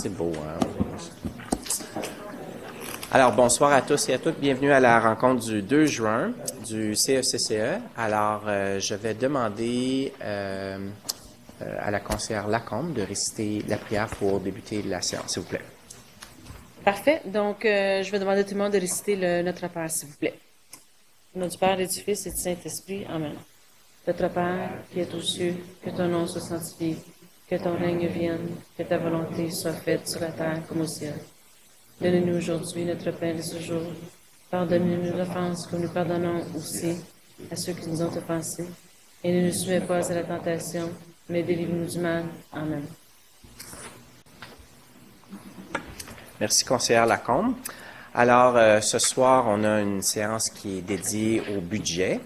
C'est beau, hein? Alors, bonsoir à tous et à toutes. Bienvenue à la rencontre du 2 juin du CECCE. Alors, je vais demander à la conseillère Lacombe de réciter la prière pour débuter la séance, s'il vous plaît. Parfait. Donc, je vais demander à tout le monde de réciter notre Père, s'il vous plaît. Au nom du Père et du Fils et du Saint-Esprit. Amen. Notre Père, qui est aux cieux, que ton nom soit sanctifié, que ton règne vienne, que ta volonté soit faite sur la terre comme au ciel. Donne-nous aujourd'hui notre pain de ce jour. Pardonne-nous nos offenses comme nous pardonnons aussi à ceux qui nous ont offensés. Et ne nous soumets pas à la tentation, mais délivre-nous du mal. Amen. Merci, conseillère Lacombe. Alors, ce soir, on a une séance qui est dédiée au budget.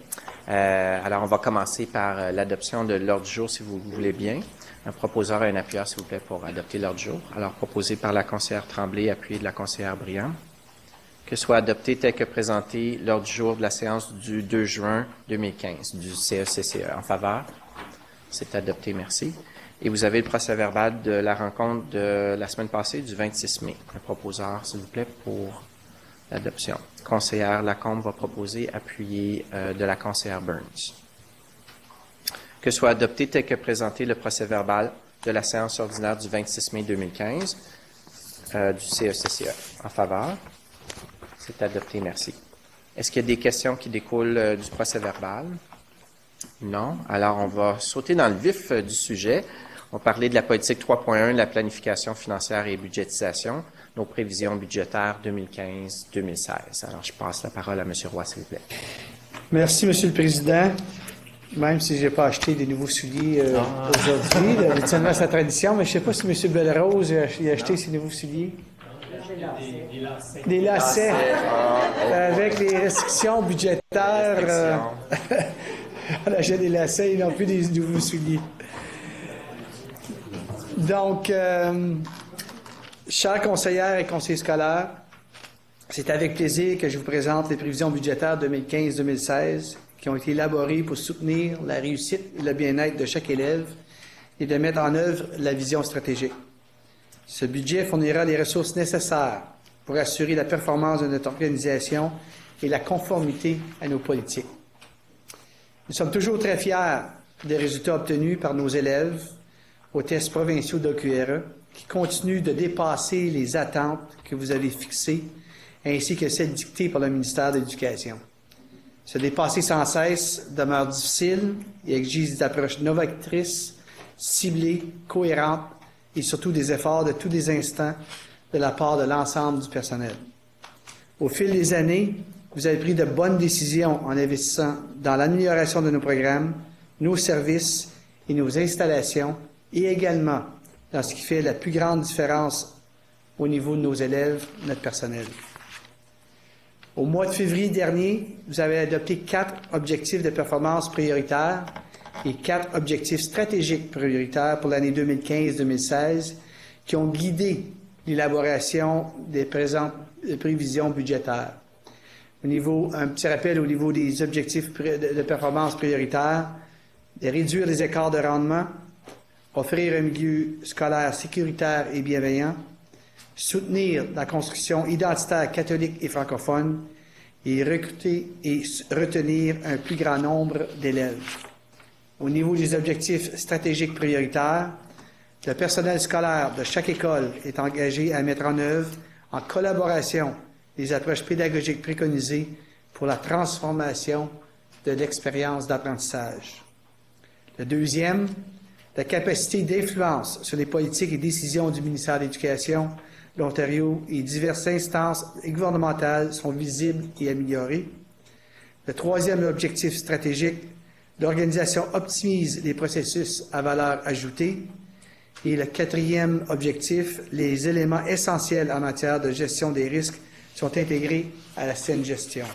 Alors, on va commencer par l'adoption de l'ordre du jour, si vous voulez bien. Un proposeur et un appuyeur, s'il vous plaît, pour adopter l'ordre du jour. Alors, proposé par la conseillère Tremblay, appuyé de la conseillère Briand. Que soit adopté tel que présenté l'ordre du jour de la séance du 2 juin 2015 du CECCE. En faveur? C'est adopté, merci. Et vous avez le procès-verbal de la rencontre de la semaine passée, du 26 mai. Un proposeur, s'il vous plaît, pour l'adoption. Conseillère Lacombe va proposer, appuyé de la conseillère Burns. Que soit adopté tel que présenté le procès-verbal de la séance ordinaire du 26 mai 2015 du CECCE. En faveur? C'est adopté, merci. Est-ce qu'il y a des questions qui découlent du procès-verbal? Non. Alors, on va sauter dans le vif du sujet. On va parler de la politique 3.1, la planification financière et budgétisation, nos prévisions budgétaires 2015-2016. Alors, je passe la parole à M. Roy, s'il vous plaît. Merci, M. le Président. Même si je n'ai pas acheté des nouveaux souliers aujourd'hui, habituellement c'est la tradition, mais je ne sais pas si M. Bellerose a acheté ses nouveaux souliers. Des lacets. Avec les restrictions budgétaires, on achète des lacets et non plus des nouveaux souliers. Donc, chers conseillères et conseillers scolaires, c'est avec plaisir que je vous présente les prévisions budgétaires 2015-2016 qui ont été élaborées pour soutenir la réussite et le bien-être de chaque élève et de mettre en œuvre la vision stratégique. Ce budget fournira les ressources nécessaires pour assurer la performance de notre organisation et la conformité à nos politiques. Nous sommes toujours très fiers des résultats obtenus par nos élèves aux tests provinciaux d'OQRE qui continuent de dépasser les attentes que vous avez fixées ainsi que celles dictées par le ministère de l'Éducation. Se dépasser sans cesse demeure difficile et exige des approches novatrices, ciblées, cohérentes et surtout des efforts de tous les instants de la part de l'ensemble du personnel. Au fil des années, vous avez pris de bonnes décisions en investissant dans l'amélioration de nos programmes, nos services et nos installations et également dans ce qui fait la plus grande différence au niveau de nos élèves, notre personnel. Au mois de février dernier, vous avez adopté 4 objectifs de performance prioritaires et 4 objectifs stratégiques prioritaires pour l'année 2015-2016 qui ont guidé l'élaboration des présentes prévisions budgétaires. Un petit rappel au niveau des objectifs de performance prioritaires, de réduire les écarts de rendement, offrir un milieu scolaire sécuritaire et bienveillant, soutenir la construction identitaire catholique et francophone et recruter et retenir un plus grand nombre d'élèves. Au niveau des objectifs stratégiques prioritaires, le personnel scolaire de chaque école est engagé à mettre en œuvre, en collaboration, les approches pédagogiques préconisées pour la transformation de l'expérience d'apprentissage. Le deuxième, la capacité d'influence sur les politiques et décisions du ministère de l'Éducation, l'Ontario et diverses instances gouvernementales sont visibles et améliorées. Le troisième objectif stratégique, l'organisation optimise les processus à valeur ajoutée. Et le quatrième objectif, les éléments essentiels en matière de gestion des risques sont intégrés à la saine gestion.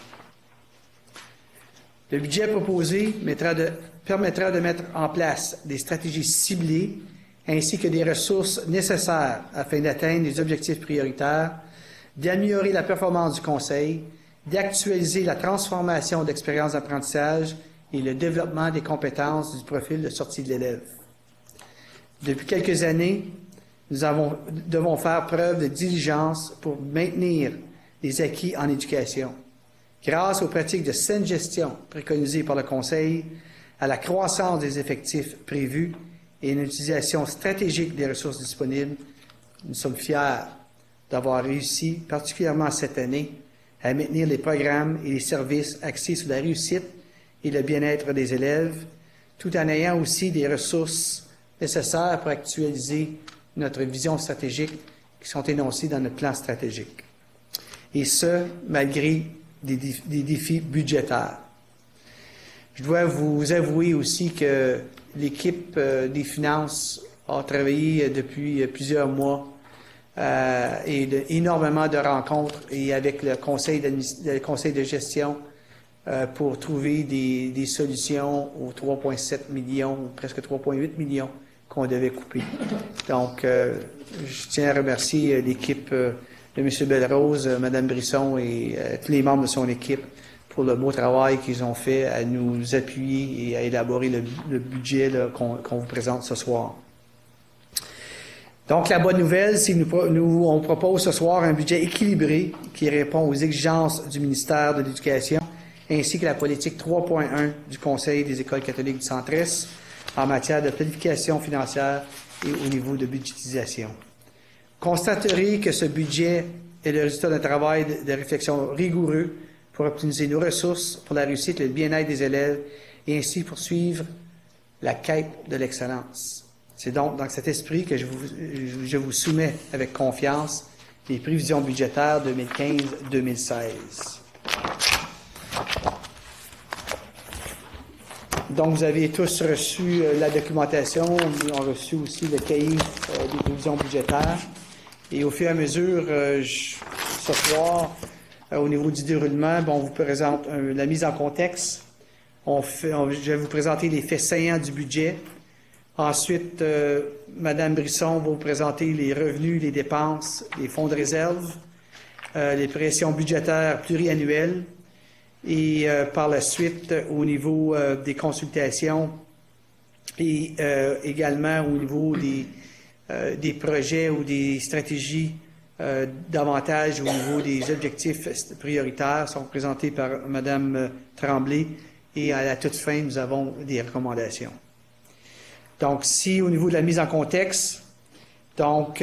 Le budget proposé permettra de mettre en place des stratégies ciblées ainsi que des ressources nécessaires afin d'atteindre les objectifs prioritaires, d'améliorer la performance du Conseil, d'actualiser la transformation d'expériences d'apprentissage et le développement des compétences du profil de sortie de l'élève. Depuis quelques années, devons faire preuve de diligence pour maintenir les acquis en éducation. Grâce aux pratiques de saine gestion préconisées par le Conseil, à la croissance des effectifs prévus et une utilisation stratégique des ressources disponibles, nous sommes fiers d'avoir réussi, particulièrement cette année, à maintenir les programmes et les services axés sur la réussite et le bien-être des élèves, tout en ayant aussi des ressources nécessaires pour actualiser notre vision stratégique qui sont énoncées dans notre plan stratégique. Et ce, malgré des défis budgétaires. Je dois vous avouer aussi que l'équipe des finances a travaillé depuis plusieurs mois et énormément de rencontres et avec le conseil de gestion pour trouver des solutions aux 3,7 millions, ou presque 3,8 millions qu'on devait couper. Donc, je tiens à remercier l'équipe de M. Belrose, Mme Brisson et tous les membres de son équipe pour le beau travail qu'ils ont fait à nous appuyer et à élaborer le budget qu'on vous présente ce soir. Donc, la bonne nouvelle, c'est que on propose ce soir un budget équilibré qui répond aux exigences du ministère de l'Éducation ainsi que la politique 3.1 du Conseil des écoles catholiques du Centre-Est en matière de planification financière et au niveau de budgétisation. Constaterez que ce budget est le résultat d'un travail de réflexion rigoureux pour optimiser nos ressources pour la réussite et le bien-être des élèves et ainsi poursuivre la quête de l'excellence. C'est donc dans cet esprit que je vous soumets avec confiance les prévisions budgétaires 2015-2016. Donc, vous avez tous reçu la documentation, on a reçu aussi le cahier des prévisions budgétaires. Et au fur et à mesure, ce soir, au niveau du déroulement, on vous présente la mise en contexte. Je vais vous présenter les faits saillants du budget. Ensuite, Mme Brisson va vous présenter les revenus, les dépenses, les fonds de réserve, les pressions budgétaires pluriannuelles. Et par la suite, au niveau des consultations et également au niveau des projets ou des stratégies davantage au niveau des objectifs prioritaires sont présentés par Mme Tremblay et à la toute fin, nous avons des recommandations. Donc, si au niveau de la mise en contexte, donc,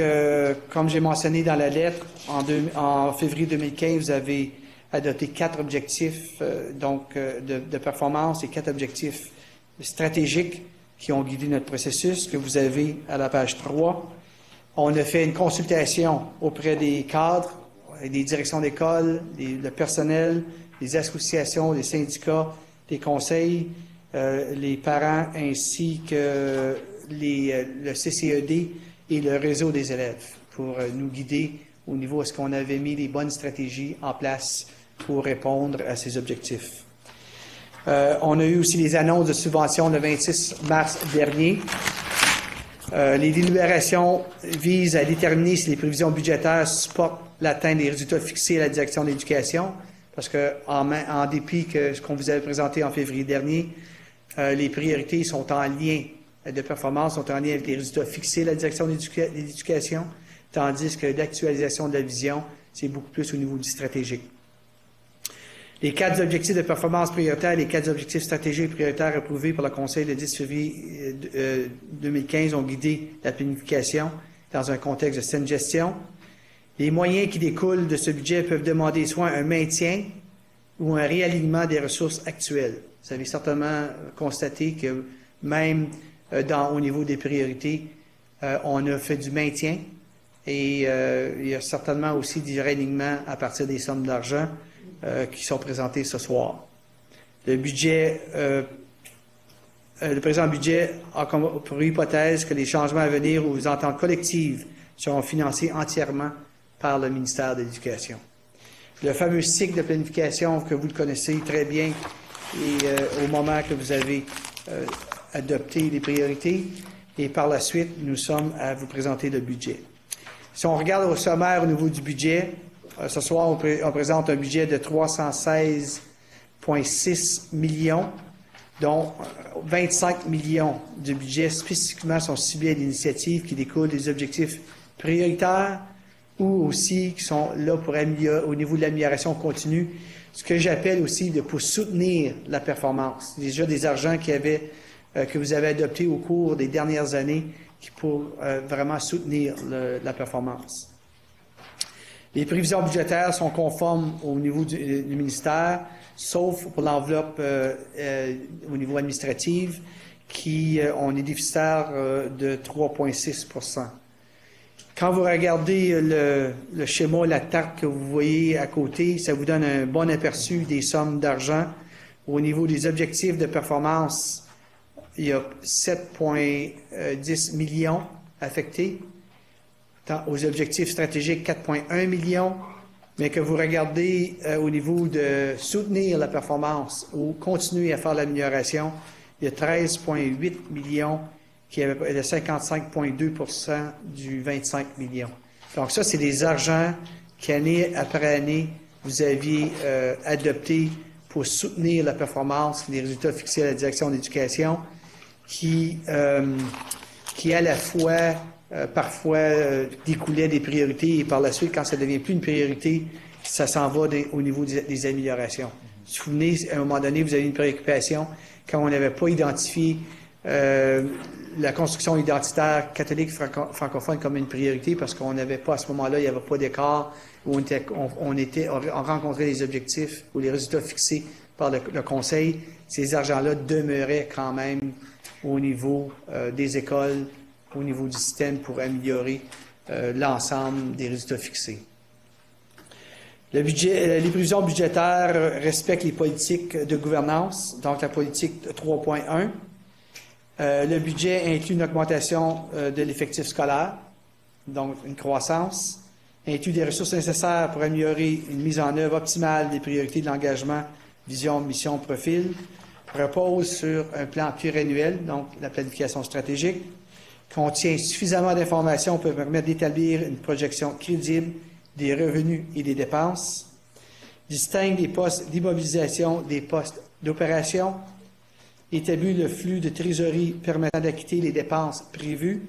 comme j'ai mentionné dans la lettre, en février 2015, vous avez adopté 4 objectifs de performance et 4 objectifs stratégiques qui ont guidé notre processus, que vous avez à la page 3. On a fait une consultation auprès des cadres, des directions d'école, le personnel, les associations, les syndicats, les conseils, les parents ainsi que le CCED et le réseau des élèves pour nous guider au niveau est-ce qu'on avait mis les bonnes stratégies en place pour répondre à ces objectifs. On a eu aussi les annonces de subventions le 26 mars dernier. Les délibérations visent à déterminer si les prévisions budgétaires supportent l'atteinte des résultats fixés à la direction de l'éducation, parce que en dépit de ce qu'on vous avait présenté en février dernier, les priorités sont en lien de performance, sont en lien avec les résultats fixés à la direction de l'éducation, tandis que l'actualisation de la vision, c'est beaucoup plus au niveau du stratégique. Les 4 objectifs de performance prioritaires et les 4 objectifs stratégiques prioritaires approuvés par le Conseil le 10 février 2015 ont guidé la planification dans un contexte de saine gestion. Les moyens qui découlent de ce budget peuvent demander soit un maintien ou un réalignement des ressources actuelles. Vous avez certainement constaté que même au niveau des priorités, on a fait du maintien et il y a certainement aussi du réalignement à partir des sommes d'argent qui sont présentées ce soir. Le présent budget a comme pour hypothèse que les changements à venir aux ententes collectives seront financés entièrement par le ministère de l'Éducation. Le fameux cycle de planification que vous le connaissez très bien et au moment que vous avez adopté les priorités et par la suite, nous sommes à vous présenter le budget. Si on regarde au sommaire au niveau du budget, ce soir, on présente un budget de 316,6 millions, dont 25 millions de budget spécifiquement sont ciblés à l'initiative qui découle des objectifs prioritaires ou aussi qui sont là pour améliorer, au niveau de l'amélioration continue, ce que j'appelle aussi pour soutenir la performance. Déjà des argents que vous avez adoptés au cours des dernières années pour vraiment soutenir la performance. Les prévisions budgétaires sont conformes au niveau du ministère, sauf pour l'enveloppe au niveau administratif, on est déficitaire de 3,6 %. Quand vous regardez le schéma, la tarte que vous voyez à côté, ça vous donne un bon aperçu des sommes d'argent. Au niveau des objectifs de performance, il y a 7,10 millions affectés. Aux objectifs stratégiques, 4,1 millions. Mais que vous regardez au niveau de soutenir la performance ou continuer à faire l'amélioration, il y a 13,8 millions qui est de 55,2 % du 25 millions. Donc ça, c'est des argents qu'année après année, vous aviez adoptés pour soutenir la performance, les résultats fixés à la direction de l'éducation, qui à la fois, parfois, découlaient des priorités et par la suite, quand ça ne devient plus une priorité, ça s'en va au niveau des améliorations. Vous vous souvenez, à un moment donné, vous avez une préoccupation quand on n'avait pas identifié la construction identitaire catholique francophone comme une priorité parce qu'on n'avait pas, à ce moment-là, il n'y avait pas d'écart où on rencontrait les objectifs ou les résultats fixés par le Conseil. Ces argents-là demeuraient quand même au niveau des écoles, au niveau du système pour améliorer l'ensemble des résultats fixés. Les prévisions budgétaires respectent les politiques de gouvernance, donc la politique 3.1. Le budget inclut une augmentation de l'effectif scolaire, donc une croissance, inclut des ressources nécessaires pour améliorer une mise en œuvre optimale des priorités de l'engagement, vision, mission, profil, repose sur un plan pluriannuel, donc la planification stratégique, contient suffisamment d'informations pour permettre d'établir une projection crédible des revenus et des dépenses, distingue les postes d'immobilisation des postes d'opération, établit le flux de trésorerie permettant d'acquitter les dépenses prévues,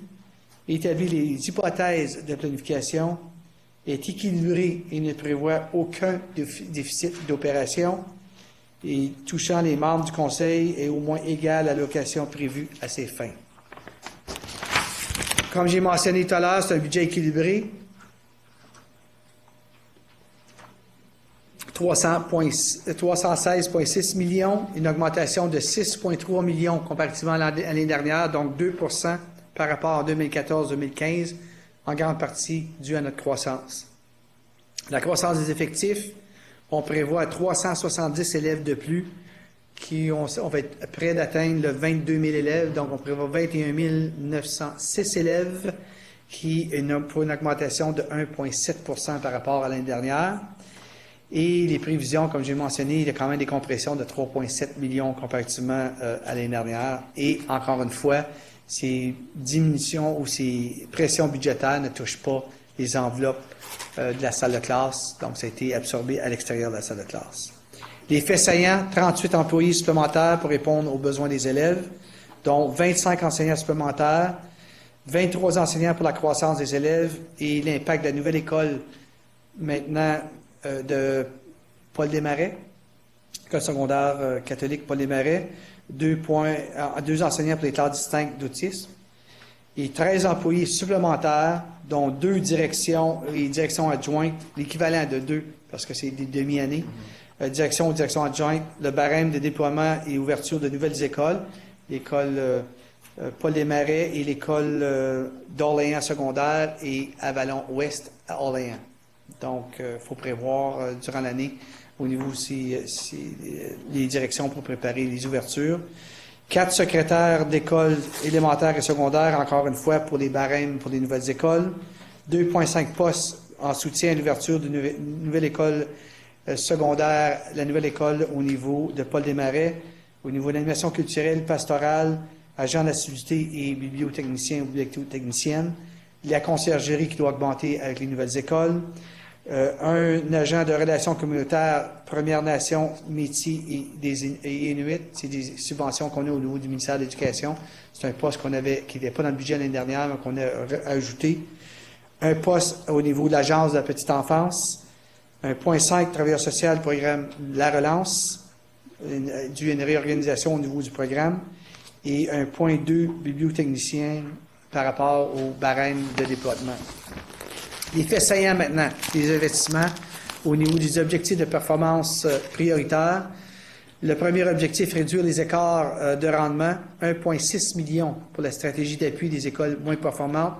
établit les hypothèses de planification, est équilibré et ne prévoit aucun déficit d'opération, et touchant les membres du Conseil est au moins égal à l'allocation prévue à ces fins. Comme j'ai mentionné tout à l'heure, c'est un budget équilibré. 316,6 millions, une augmentation de 6,3 millions comparativement à l'année dernière, donc 2 % par rapport à 2014-2015, en grande partie dû à notre croissance. La croissance des effectifs, on prévoit 370 élèves de plus, on va être près d'atteindre le 22 000 élèves, donc on prévoit 21 906 élèves, pour une augmentation de 1,7 % par rapport à l'année dernière. Et les prévisions, comme j'ai mentionné, il y a quand même des compressions de 3,7 millions comparativement à l'année dernière. Et encore une fois, ces diminutions ou ces pressions budgétaires ne touchent pas les enveloppes de la salle de classe. Donc, ça a été absorbé à l'extérieur de la salle de classe. Les faits saillants, 38 employés supplémentaires pour répondre aux besoins des élèves, dont 25 enseignants supplémentaires, 23 enseignants pour la croissance des élèves et l'impact de la nouvelle école maintenant de Paul Desmarais, école secondaire catholique Paul Desmarais, 2 enseignants pour les classes distinctes d'autisme et 13 employés supplémentaires, dont 2 directions et directions adjointes, l'équivalent de 2 parce que c'est des demi-années, direction ou direction adjointe, le barème de déploiement et ouverture de nouvelles écoles, l'école Paul Desmarais et l'école d'Orléans secondaire et Avalon-Ouest à Orléans. Donc, il faut prévoir durant l'année au niveau aussi les directions pour préparer les ouvertures. 4 secrétaires d'écoles élémentaires et secondaires, encore une fois, pour les barèmes pour les nouvelles écoles. 2,5 postes en soutien à l'ouverture d'une nouvelle école secondaire, la nouvelle école au niveau de Paul Desmarais, au niveau de l'animation culturelle, pastorale, agent d'assiduité et bibliotechnicien ou bibliotechnicienne. La conciergerie qui doit augmenter avec les nouvelles écoles. Un agent de relations communautaires, Premières Nations, métiers et Inuits. C'est des subventions qu'on a au niveau du ministère de l'Éducation. C'est un poste qui n'était pas dans le budget l'année dernière, mais qu'on a ajouté. un poste au niveau de l'Agence de la petite enfance, 1,5 travailleur social, programme La Relance, dû à une réorganisation au niveau du programme, et 1,2 bibliotechnicien par rapport au barème de déploiement. Les faits saillants maintenant, les investissements au niveau des objectifs de performance prioritaires. Le premier objectif, réduire les écarts de rendement, 1,6 million pour la stratégie d'appui des écoles moins performantes.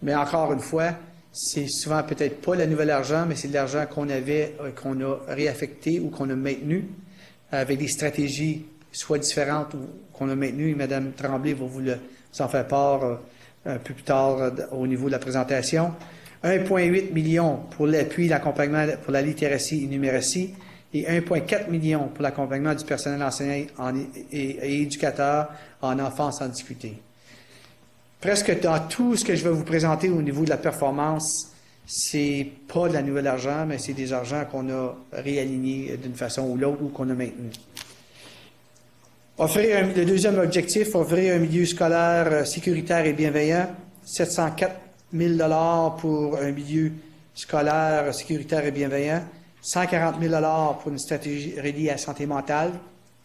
Mais encore une fois, c'est souvent peut-être pas le nouvel argent, mais c'est de l'argent qu'on avait, qu'on a réaffecté ou qu'on a maintenu avec des stratégies soit différentes ou qu'on a maintenues. Et Mme Tremblay va vous en faire part un peu plus tard au niveau de la présentation. 1,8 million pour l'appui, l'accompagnement pour la littératie et numératie et 1,4 million pour l'accompagnement du personnel enseignant et éducateur en enfance en difficulté. Presque dans tout ce que je vais vous présenter au niveau de la performance, c'est pas de la nouvelle argent, mais c'est des argents qu'on a réalignés d'une façon ou l'autre ou qu'on a maintenus. Le deuxième objectif, offrir un milieu scolaire sécuritaire et bienveillant, 704 000 $ pour un milieu scolaire sécuritaire et bienveillant, 140 000 $ pour une stratégie reliée à la santé mentale,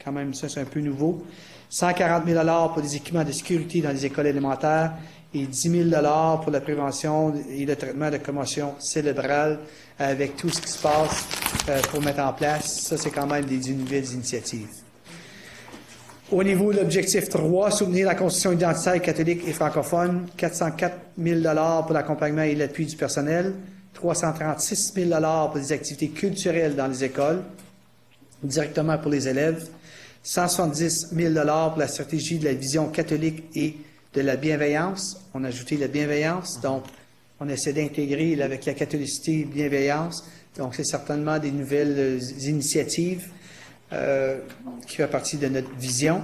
quand même ça c'est un peu nouveau, 140 000 $ pour des équipements de sécurité dans les écoles élémentaires et 10 000 $ pour la prévention et le traitement de commotion cérébrale avec tout ce qui se passe pour mettre en place. Ça, c'est quand même des nouvelles initiatives. Au niveau de l'objectif 3, soutenir la construction identitaire catholique et francophone, 404 000 $ pour l'accompagnement et l'appui du personnel, 336 000 $ pour des activités culturelles dans les écoles, directement pour les élèves, 170 000 $ pour la stratégie de la vision catholique et de la bienveillance. On a ajouté la bienveillance, donc on essaie d'intégrer avec la catholicité et bienveillance. Donc c'est certainement des nouvelles initiatives qui fait partie de notre vision.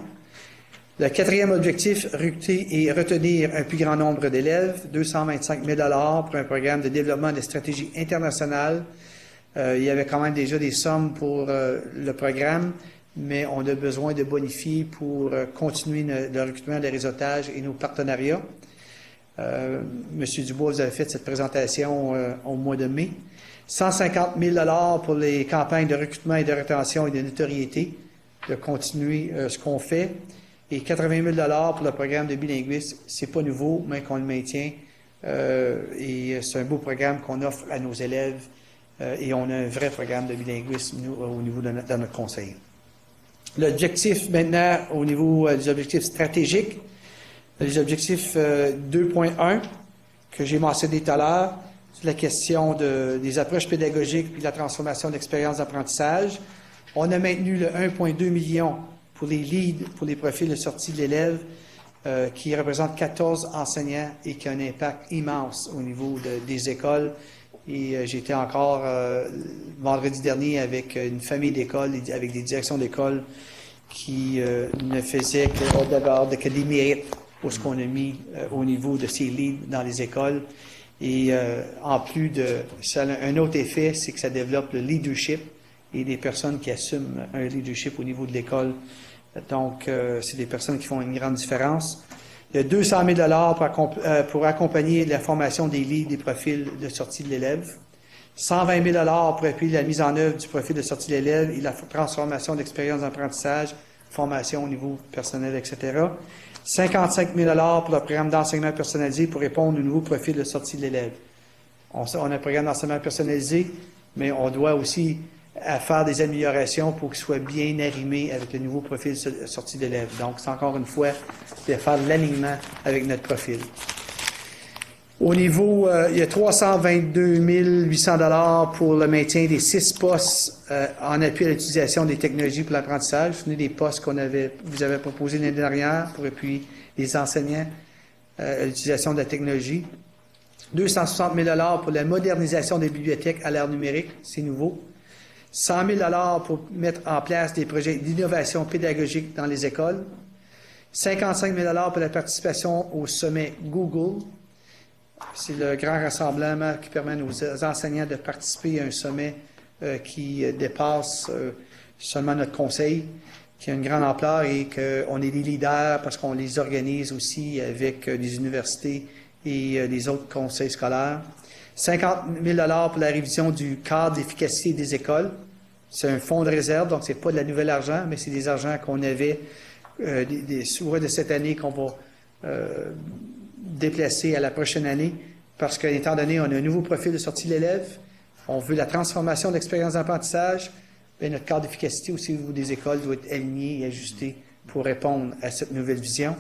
Le quatrième objectif, recruter et retenir un plus grand nombre d'élèves, 225 000 $ pour un programme de développement de stratégies internationales. Il y avait quand même déjà des sommes pour le programme, mais on a besoin de bonifier pour continuer le recrutement, le réseautage et nos partenariats. Monsieur Dubois, vous avez fait cette présentation au mois de mai. 150 000 $ pour les campagnes de recrutement et de rétention et de notoriété, de continuer ce qu'on fait. Et 80 000 $ pour le programme de bilinguisme. C'est pas nouveau, mais qu'on le maintient. Et c'est un beau programme qu'on offre à nos élèves. Et on a un vrai programme de bilinguisme au niveau de notre conseil. L'objectif maintenant, au niveau des objectifs stratégiques, les objectifs 2.1 que j'ai mentionné tout à l'heure, c'est la question des approches pédagogiques puis la transformation d'expériences d'apprentissage. On a maintenu le 1,2 million pour les leads, pour les profils de sortie de l'élève, qui représentent 14 enseignants et qui a un impact immense au niveau des écoles. Et j'étais encore vendredi dernier avec une famille d'écoles, avec des directions d'école qui ne faisaient que des mérites pour ce qu'on a mis au niveau de ces leads dans les écoles. Et en plus de ça, un autre effet, c'est que ça développe le leadership et des personnes qui assument un leadership au niveau de l'école. Donc, c'est des personnes qui font une grande différence. Il y a 200 000 $ pour accompagner la formation des leads des profils de sortie de l'élève. 120 000 $ pour appuyer la mise en œuvre du profil de sortie de l'élève et la transformation d'expérience d'apprentissage, formation au niveau personnel, etc. 55 000 $ pour le programme d'enseignement personnalisé pour répondre au nouveau profil de sortie de l'élève. On a un programme d'enseignement personnalisé, mais on doit aussi faire des améliorations pour qu'il soit bien arrimé avec le nouveau profil de sortie de l'élève. Donc, c'est encore une fois de faire l'alignement avec notre profil. Au niveau, il y a 322 800 $ pour le maintien des 6 postes en appui à l'utilisation des technologies pour l'apprentissage. Vous vous souvenez des postes vous avez proposés l'année dernière pour appuyer les enseignants à l'utilisation de la technologie. 260 000 $ pour la modernisation des bibliothèques à l'ère numérique, c'est nouveau. 100 000 $ pour mettre en place des projets d'innovation pédagogique dans les écoles. 55 000 $ pour la participation au sommet Google. C'est le grand rassemblement qui permet à nos enseignants de participer à un sommet qui dépasse seulement notre conseil, qui a une grande ampleur et qu'on est des leaders parce qu'on les organise aussi avec des universités et les autres conseils scolaires. 50 000 pour la révision du cadre d'efficacité des écoles. C'est un fonds de réserve, donc c'est pas de la nouvelle argent, mais c'est des argents qu'on avait soit de cette année qu'on va déplacer à la prochaine année, parce qu'étant donné, on a un nouveau profil de sortie de l'élève, on veut la transformation de l'expérience d'apprentissage, bien, notre cadre d'efficacité aussi au niveau des écoles doit être aligné et ajusté pour répondre à cette nouvelle vision.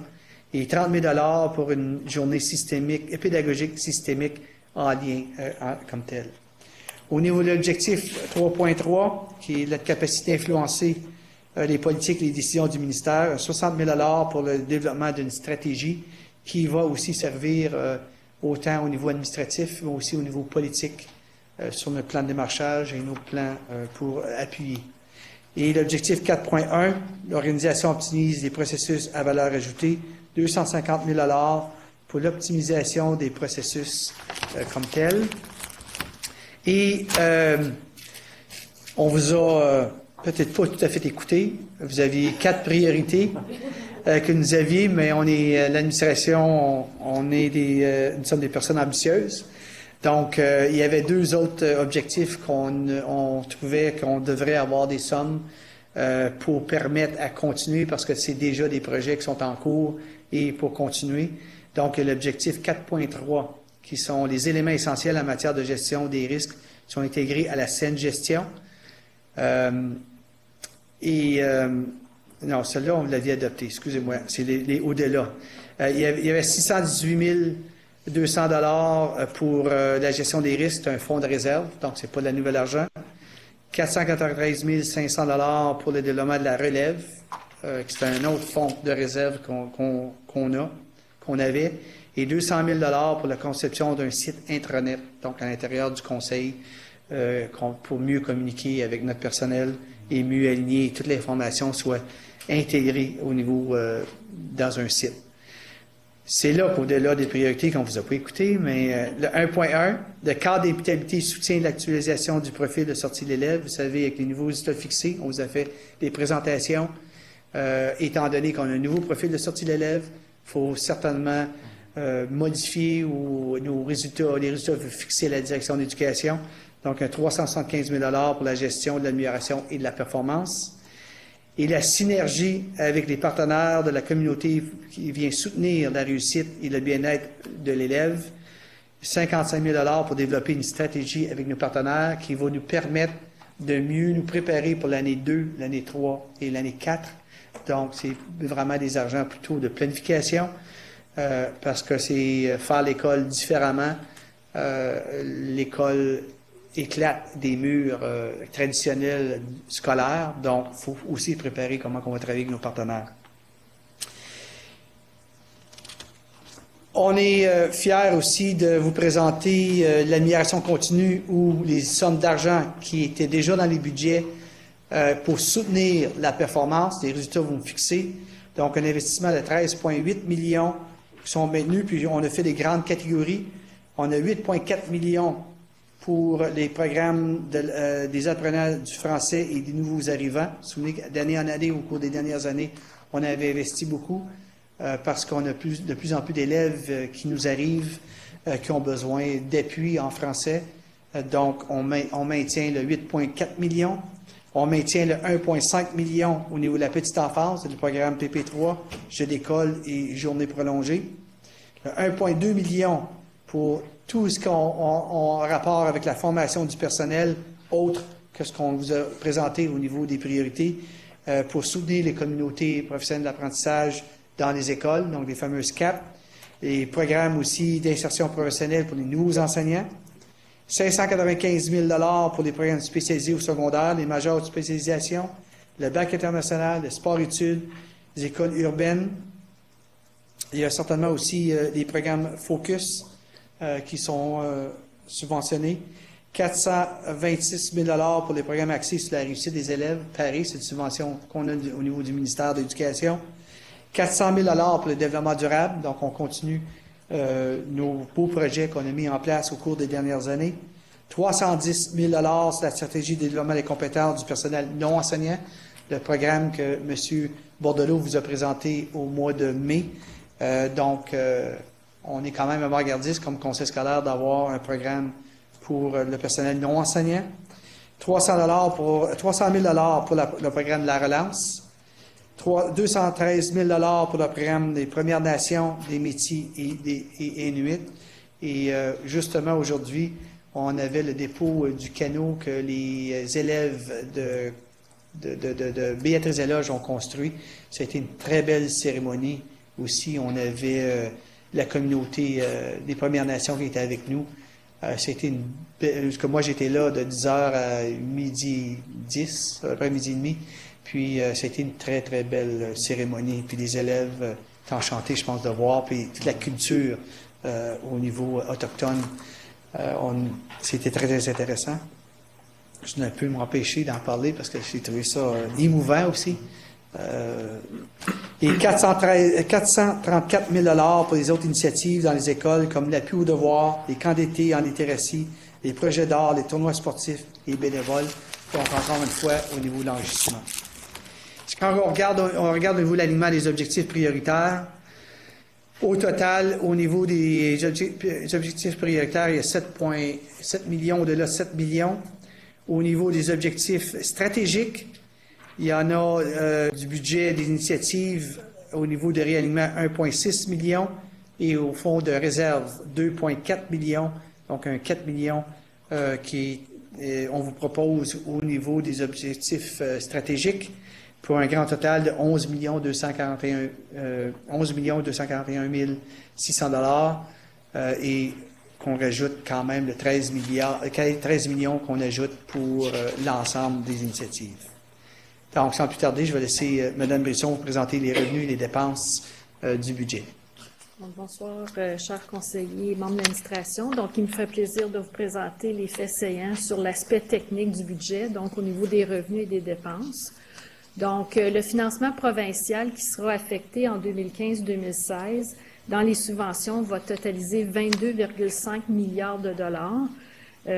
Et 30 000 pour une journée systémique et pédagogique systémique en lien comme tel. Au niveau de l'objectif 3.3, qui est la capacité d'influencer les politiques et les décisions du ministère, 60 000 pour le développement d'une stratégie qui va aussi servir autant au niveau administratif, mais aussi au niveau politique sur notre plan de démarchage et nos plans pour appuyer. Et l'objectif 4.1, l'organisation optimise des processus à valeur ajoutée, 250 000 pour l'optimisation des processus comme tels. Et on vous a peut-être pas tout à fait écouté. Vous aviez 4 priorités que nous aviez, mais on est l'administration, nous sommes des personnes ambitieuses. Donc, il y avait 2 autres objectifs on trouvait qu'on devrait avoir des sommes pour permettre à continuer, parce que c'est déjà des projets qui sont en cours et pour continuer. Donc, l'objectif 4.3, qui sont les éléments essentiels en matière de gestion des risques, sont intégrés à la saine gestion. Non, celle-là, on l'avait adopté, excusez-moi, c'est les au-delà. Il y avait 618 200 $ pour la gestion des risques, c'est un fonds de réserve, donc c'est pas de la nouvelle argent. 493 500 $ pour le développement de la relève, c'est un autre fonds de réserve qu'on avait, et 200 000 $ pour la conception d'un site intranet, donc à l'intérieur du conseil, pour mieux communiquer avec notre personnel et mieux aligner, toute l'information soit intégrée au niveau dans un site. C'est là qu'au-delà des priorités qu'on ne vous a pas écouté, mais le 1.1, le cadre d'imputabilité soutient l'actualisation du profil de sortie de l'élève. Vous savez, avec les nouveaux résultats fixés, on vous a fait des présentations. Étant donné qu'on a un nouveau profil de sortie de l'élève, il faut certainement modifier les résultats fixés à la direction d'éducation. Donc, un 375 000 $ pour la gestion de l'amélioration et de la performance. Et la synergie avec les partenaires de la communauté qui vient soutenir la réussite et le bien-être de l'élève. 55 000 $ pour développer une stratégie avec nos partenaires qui va nous permettre de mieux nous préparer pour l'année 2, l'année 3 et l'année 4. Donc, c'est vraiment des argents plutôt de planification parce que c'est faire l'école différemment. L'école éclate des murs traditionnels scolaires, donc il faut aussi préparer comment on va travailler avec nos partenaires. On est fiers aussi de vous présenter l'amélioration continue ou les sommes d'argent qui étaient déjà dans les budgets pour soutenir la performance. Les résultats vont fixer. Donc, un investissement de 13,8 millions qui sont maintenus, puis on a fait des grandes catégories. On a 8,4 millions pour les programmes des apprenants du français et des nouveaux arrivants. Vous vous souvenez d'année en année, au cours des dernières années, on avait investi beaucoup parce qu'on a de plus en plus d'élèves qui nous arrivent, qui ont besoin d'appui en français. Donc, on maintient le 8,4 millions. On maintient le 1,5 million au niveau de la petite enfance, du programme PP3, jeux d'école et journées prolongées. Le 1,2 million pour tout ce qu'on a rapport avec la formation du personnel, autre que ce qu'on vous a présenté au niveau des priorités, pour soutenir les communautés professionnelles d'apprentissage dans les écoles, donc les fameuses CAP, les programmes aussi d'insertion professionnelle pour les nouveaux enseignants, 595 000 $ pour les programmes spécialisés au secondaire, les majors de spécialisation, le bac international, le sport-études, les écoles urbaines. Il y a certainement aussi des programmes Focus qui sont subventionnés. 426 000 $ pour les programmes axés sur la réussite des élèves. Pareil, c'est une subvention qu'on a au niveau du ministère de l'Éducation. 400 000 $ pour le développement durable. Donc, on continue nos beaux projets qu'on a mis en place au cours des dernières années. 310 000 $ sur la stratégie de développement des compétences du personnel non enseignant, le programme que M. Bordelot vous a présenté au mois de mai. Donc, On est quand même avant-gardiste comme conseil scolaire d'avoir un programme pour le personnel non enseignant. 300 000 pour le programme de la relance. 213 000 pour le programme des Premières Nations, des métiers et Inuits. Et justement, aujourd'hui, on avait le dépôt du canot que les élèves de Béatrice-des-Loges ont construit. Ça a été une très belle cérémonie. Aussi, on avait la communauté des Premières Nations qui était avec nous. C'était parce que moi, j'étais là de 10h à midi 10, après midi et demi. Puis, c'était une très, très belle cérémonie. Puis, les élèves étaient enchantés, je pense, de voir. Puis, toute la culture au niveau autochtone, c'était très, très intéressant. Je ne peux m'empêcher d'en parler parce que j'ai trouvé ça émouvant aussi. Et 434 000 pour les autres initiatives dans les écoles, comme l'appui aux devoirs, les camps d'été en littératie, les projets d'art, les tournois sportifs, les bénévoles. Donc, encore une fois, au niveau de l'enrichissement. Quand on regarde au niveau de l'alignement des objectifs prioritaires, au total, au niveau des objectifs prioritaires, il y a 7,7 millions, au-delà de 7 millions. Au niveau des objectifs stratégiques, il y en a du budget des initiatives au niveau de réalignement 1,6 million et au fonds de réserve 2,4 millions, donc un 4 millions on vous propose au niveau des objectifs stratégiques pour un grand total de 11 241 600 et qu'on rajoute quand même de 13 millions qu'on ajoute pour l'ensemble des initiatives. Donc, sans plus tarder, je vais laisser Mme Brisson vous présenter les revenus et les dépenses du budget. Bonsoir, chers conseillers et membres de l'administration. Donc, il me fait plaisir de vous présenter les faits saillants sur l'aspect technique du budget, donc au niveau des revenus et des dépenses. Donc, le financement provincial qui sera affecté en 2015-2016 dans les subventions va totaliser 22,5 milliards de dollars.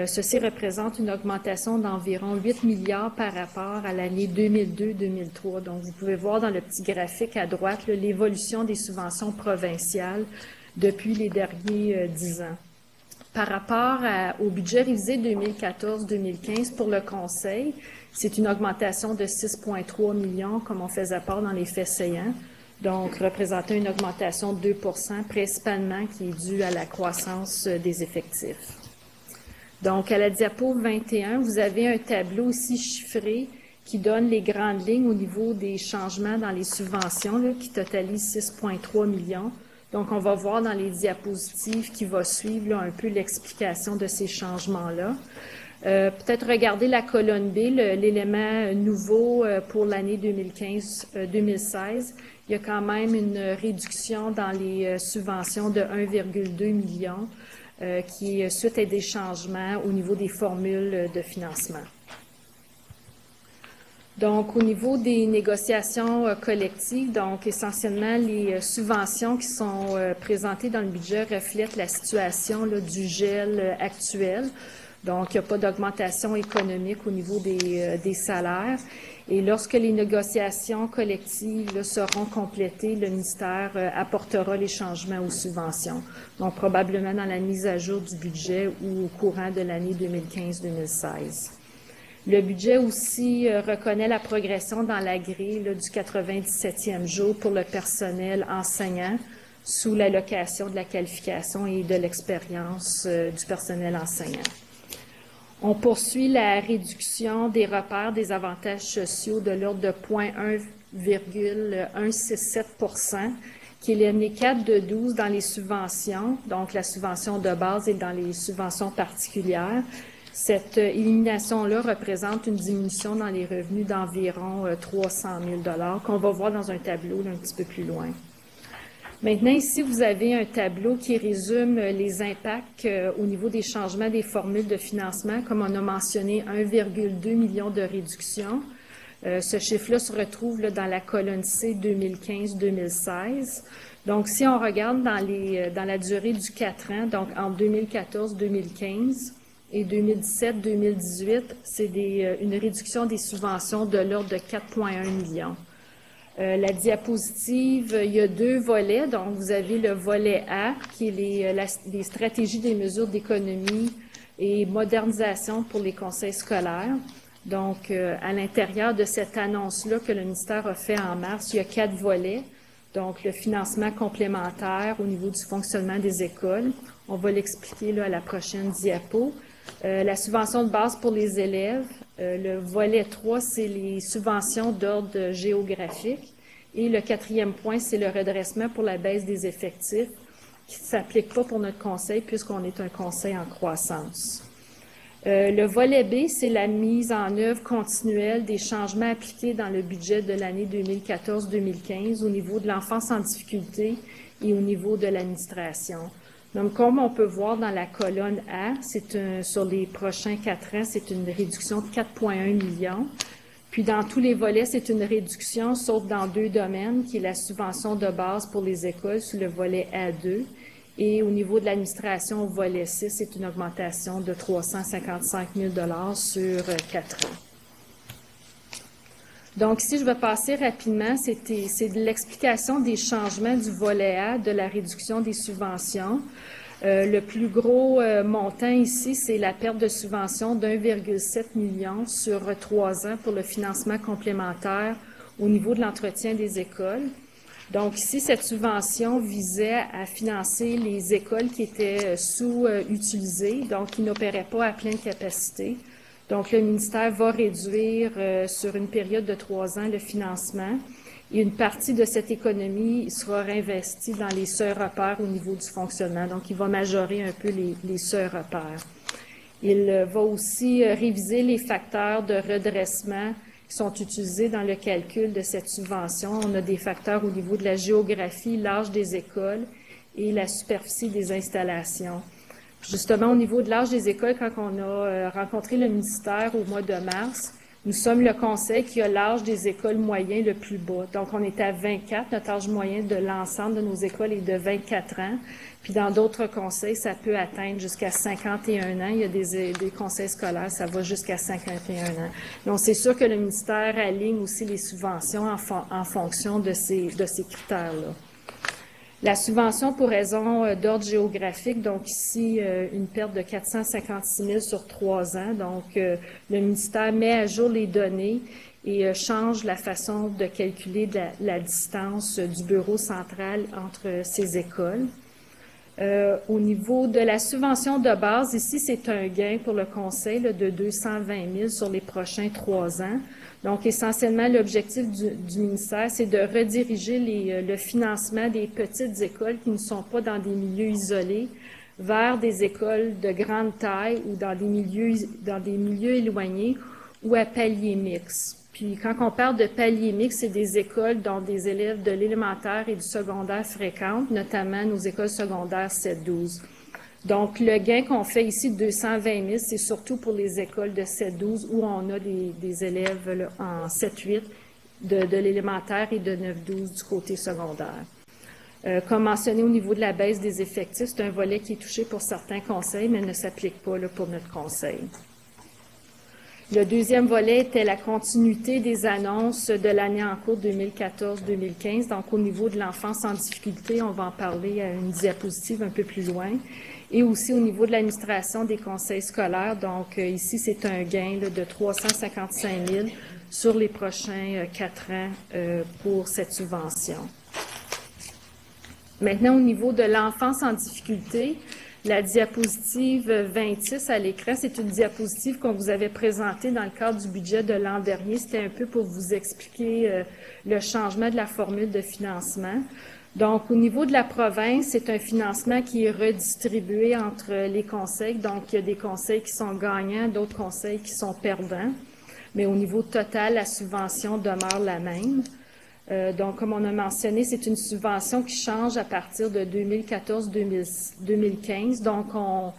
Ceci représente une augmentation d'environ 8 milliards par rapport à l'année 2002-2003. Donc, vous pouvez voir dans le petit graphique à droite l'évolution des subventions provinciales depuis les derniers 10 ans. Par rapport au budget révisé 2014-2015 pour le Conseil, c'est une augmentation de 6,3 millions, comme on faisait part dans les faits saillants, donc représentant une augmentation de 2 % principalement qui est due à la croissance des effectifs. Donc, à la diapo 21, vous avez un tableau aussi chiffré qui donne les grandes lignes au niveau des changements dans les subventions, là, qui totalisent 6,3 millions. Donc, on va voir dans les diapositives qui vont suivre là, un peu l'explication de ces changements-là. Peut-être regarder la colonne B, l'élément nouveau pour l'année 2015-2016. Il y a quand même une réduction dans les subventions de 1,2 million qui est suite à des changements au niveau des formules de financement. Donc, au niveau des négociations collectives, donc essentiellement les subventions qui sont présentées dans le budget reflètent la situation là, du gel actuel. Donc, il n'y a pas d'augmentation économique au niveau des salaires. Et lorsque les négociations collectives là, seront complétées, le ministère apportera les changements aux subventions. Donc, probablement dans la mise à jour du budget ou au courant de l'année 2015-2016. Le budget aussi reconnaît la progression dans la grille là, du 97e jour pour le personnel enseignant sous l'allocation de la qualification et de l'expérience du personnel enseignant. On poursuit la réduction des repères des avantages sociaux de l'ordre de 0,167 %, qui est l'année 4 de 12 dans les subventions, donc la subvention de base et dans les subventions particulières. Cette élimination-là représente une diminution dans les revenus d'environ 300 000 $ qu'on va voir dans un tableau là, un petit peu plus loin. Maintenant, ici, vous avez un tableau qui résume les impacts au niveau des changements des formules de financement. Comme on a mentionné, 1,2 million de réduction. Ce chiffre-là se retrouve là, dans la colonne C 2015-2016. Donc, si on regarde dans la durée du 4 ans, donc entre 2014-2015 et 2017-2018, c'est une réduction des subventions de l'ordre de 4,1 millions. La diapositive, il y a 2 volets. Donc, vous avez le volet A, qui est les stratégies des mesures d'économie et modernisation pour les conseils scolaires. Donc, à l'intérieur de cette annonce-là que le ministère a fait en mars, il y a 4 volets. Donc, le financement complémentaire au niveau du fonctionnement des écoles. On va l'expliquer là, à la prochaine diapo. La subvention de base pour les élèves. Le volet 3, c'est les subventions d'ordre géographique. Et le 4e point, c'est le redressement pour la baisse des effectifs, qui ne s'applique pas pour notre conseil puisqu'on est un conseil en croissance. Le volet B, c'est la mise en œuvre continuelle des changements appliqués dans le budget de l'année 2014-2015 au niveau de l'enfance en difficulté et au niveau de l'administration. Donc, comme on peut voir dans la colonne A, sur les prochains 4 ans, c'est une réduction de 4,1 millions. Puis, dans tous les volets, c'est une réduction, sauf dans 2 domaines, qui est la subvention de base pour les écoles sur le volet A2. Et au niveau de l'administration, au volet 6, c'est une augmentation de 355 000 $ sur 4 ans. Donc, ici, je vais passer rapidement. C'est de l'explication des changements du volet A, de la réduction des subventions. Le plus gros montant ici, c'est la perte de subvention d'1,7 million sur 3 ans pour le financement complémentaire au niveau de l'entretien des écoles. Donc, ici, cette subvention visait à financer les écoles qui étaient sous-utilisées, donc qui n'opéraient pas à pleine capacité. Donc, le ministère va réduire sur une période de 3 ans le financement et une partie de cette économie sera réinvestie dans les seuils repères au niveau du fonctionnement. Donc, il va majorer un peu les seuils repères. Il va aussi réviser les facteurs de redressement qui sont utilisés dans le calcul de cette subvention. On a des facteurs au niveau de la géographie, l'âge des écoles et la superficie des installations. Justement, au niveau de l'âge des écoles, quand on a rencontré le ministère au mois de mars, nous sommes le conseil qui a l'âge des écoles moyens le plus bas. Donc, on est à 24. Notre âge moyen de l'ensemble de nos écoles est de 24 ans. Puis, dans d'autres conseils, ça peut atteindre jusqu'à 51 ans. Il y a des conseils scolaires, ça va jusqu'à 51 ans. Donc, c'est sûr que le ministère aligne aussi les subventions en fonction de ces critères-là. La subvention pour raison d'ordre géographique, donc ici, une perte de 456 000 sur 3 ans. Donc, le ministère met à jour les données et change la façon de calculer la distance du bureau central entre ces écoles. Au niveau de la subvention de base, ici, c'est un gain pour le conseil là, de 220 000 sur les prochains 3 ans. Donc, essentiellement, l'objectif du ministère, c'est de rediriger le financement des petites écoles qui ne sont pas dans des milieux isolés vers des écoles de grande taille ou dans des milieux éloignés ou à palier mixte. Puis, quand on parle de palier mixte, c'est des écoles dont des élèves de l'élémentaire et du secondaire fréquentent, notamment nos écoles secondaires 7-12. Donc, le gain qu'on fait ici de 220 000, c'est surtout pour les écoles de 7-12 où on a des élèves là, en 7-8 de l'élémentaire et de 9-12 du côté secondaire. Comme mentionné au niveau de la baisse des effectifs, c'est un volet qui est touché pour certains conseils, mais ne s'applique pas là, pour notre conseil. Le deuxième volet était la continuité des annonces de l'année en cours 2014-2015. Donc, au niveau de l'enfance en difficulté, on va en parler à une diapositive un peu plus loin. Et aussi au niveau de l'administration des conseils scolaires. Donc, ici, c'est un gain là, de 355 000 sur les prochains 4 ans pour cette subvention. Maintenant, au niveau de l'enfance en difficulté, la diapositive 26 à l'écran, c'est une diapositive qu'on vous avait présentée dans le cadre du budget de l'an dernier. C'était un peu pour vous expliquer le changement de la formule de financement. Donc, au niveau de la province, c'est un financement qui est redistribué entre les conseils. Donc, il y a des conseils qui sont gagnants, d'autres conseils qui sont perdants. Mais au niveau total, la subvention demeure la même. Donc, comme on a mentionné, c'est une subvention qui change à partir de 2014-2015. Donc, on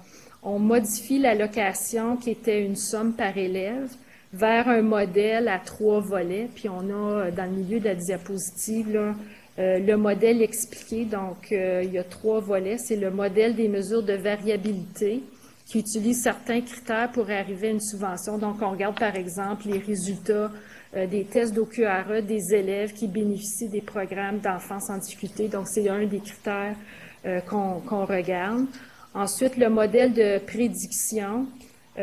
modifie l'allocation qui était une somme par élève vers un modèle à 3 volets. Puis, on a dans le milieu de la diapositive là, le modèle expliqué. Donc, il y a 3 volets. C'est le modèle des mesures de variabilité qui utilisent certains critères pour arriver à une subvention. Donc, on regarde par exemple les résultats des tests d'OQRE des élèves qui bénéficient des programmes d'enfance en difficulté. Donc, c'est un des critères qu'on regarde. Ensuite, le modèle de prédiction,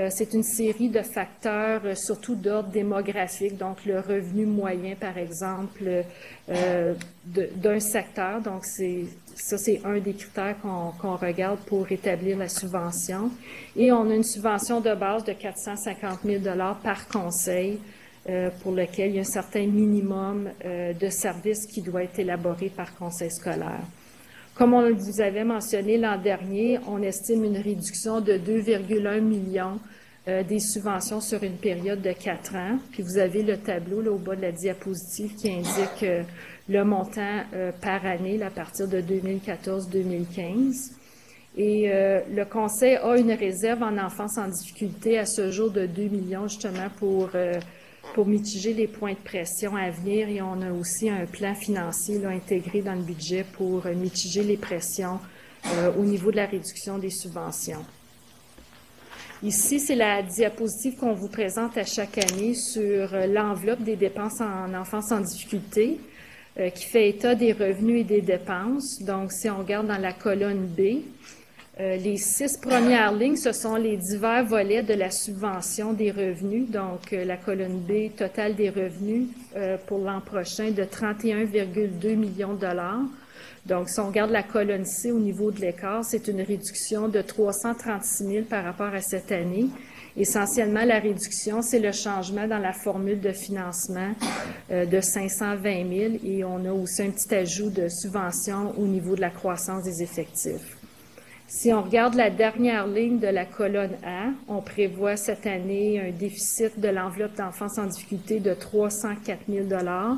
c'est une série de facteurs, surtout d'ordre démographique, donc le revenu moyen, par exemple, d'un secteur. Donc, ça, c'est un des critères qu'on regarde pour établir la subvention. Et on a une subvention de base de 450 000 $ par conseil, pour lequel il y a un certain minimum de services qui doit être élaboré par conseil scolaire. Comme on vous avait mentionné l'an dernier, on estime une réduction de 2,1 millions des subventions sur une période de 4 ans. Puis vous avez le tableau là, au bas de la diapositive qui indique le montant par année là, à partir de 2014-2015. Et le Conseil a une réserve en enfance en difficulté à ce jour de 2 millions justement pour mitiger les points de pression à venir, et on a aussi un plan financier là, intégré dans le budget pour mitiger les pressions au niveau de la réduction des subventions. Ici, c'est la diapositive qu'on vous présente à chaque année sur l'enveloppe des dépenses en enfance en difficulté qui fait état des revenus et des dépenses. Donc, si on regarde dans la colonne B, les 6 premières lignes, ce sont les divers volets de la subvention des revenus. Donc, la colonne B, total des revenus pour l'an prochain de 31,2 millions de dollars. Donc, si on regarde la colonne C au niveau de l'écart, c'est une réduction de 336 000 par rapport à cette année. Essentiellement, la réduction, c'est le changement dans la formule de financement de 520 000 et on a aussi un petit ajout de subvention au niveau de la croissance des effectifs. Si on regarde la dernière ligne de la colonne A, on prévoit cette année un déficit de l'enveloppe d'enfance en difficulté de 304 000 $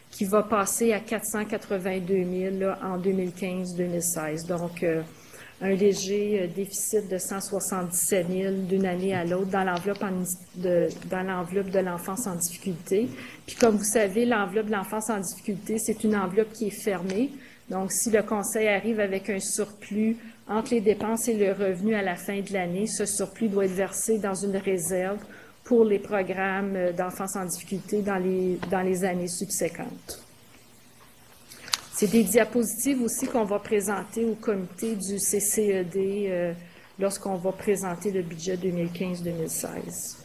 qui va passer à 482 000 là, en 2015-2016. Donc, un léger déficit de 177 000 d'une année à l'autre dans l'enveloppe de l'enfance en difficulté. Puis, comme vous savez, l'enveloppe de l'enfance en difficulté, c'est une enveloppe qui est fermée. Donc, si le Conseil arrive avec un surplus entre les dépenses et le revenu à la fin de l'année, ce surplus doit être versé dans une réserve pour les programmes d'enfance en difficulté dans les années subséquentes. C'est des diapositives aussi qu'on va présenter au comité du CCED lorsqu'on va présenter le budget 2015-2016.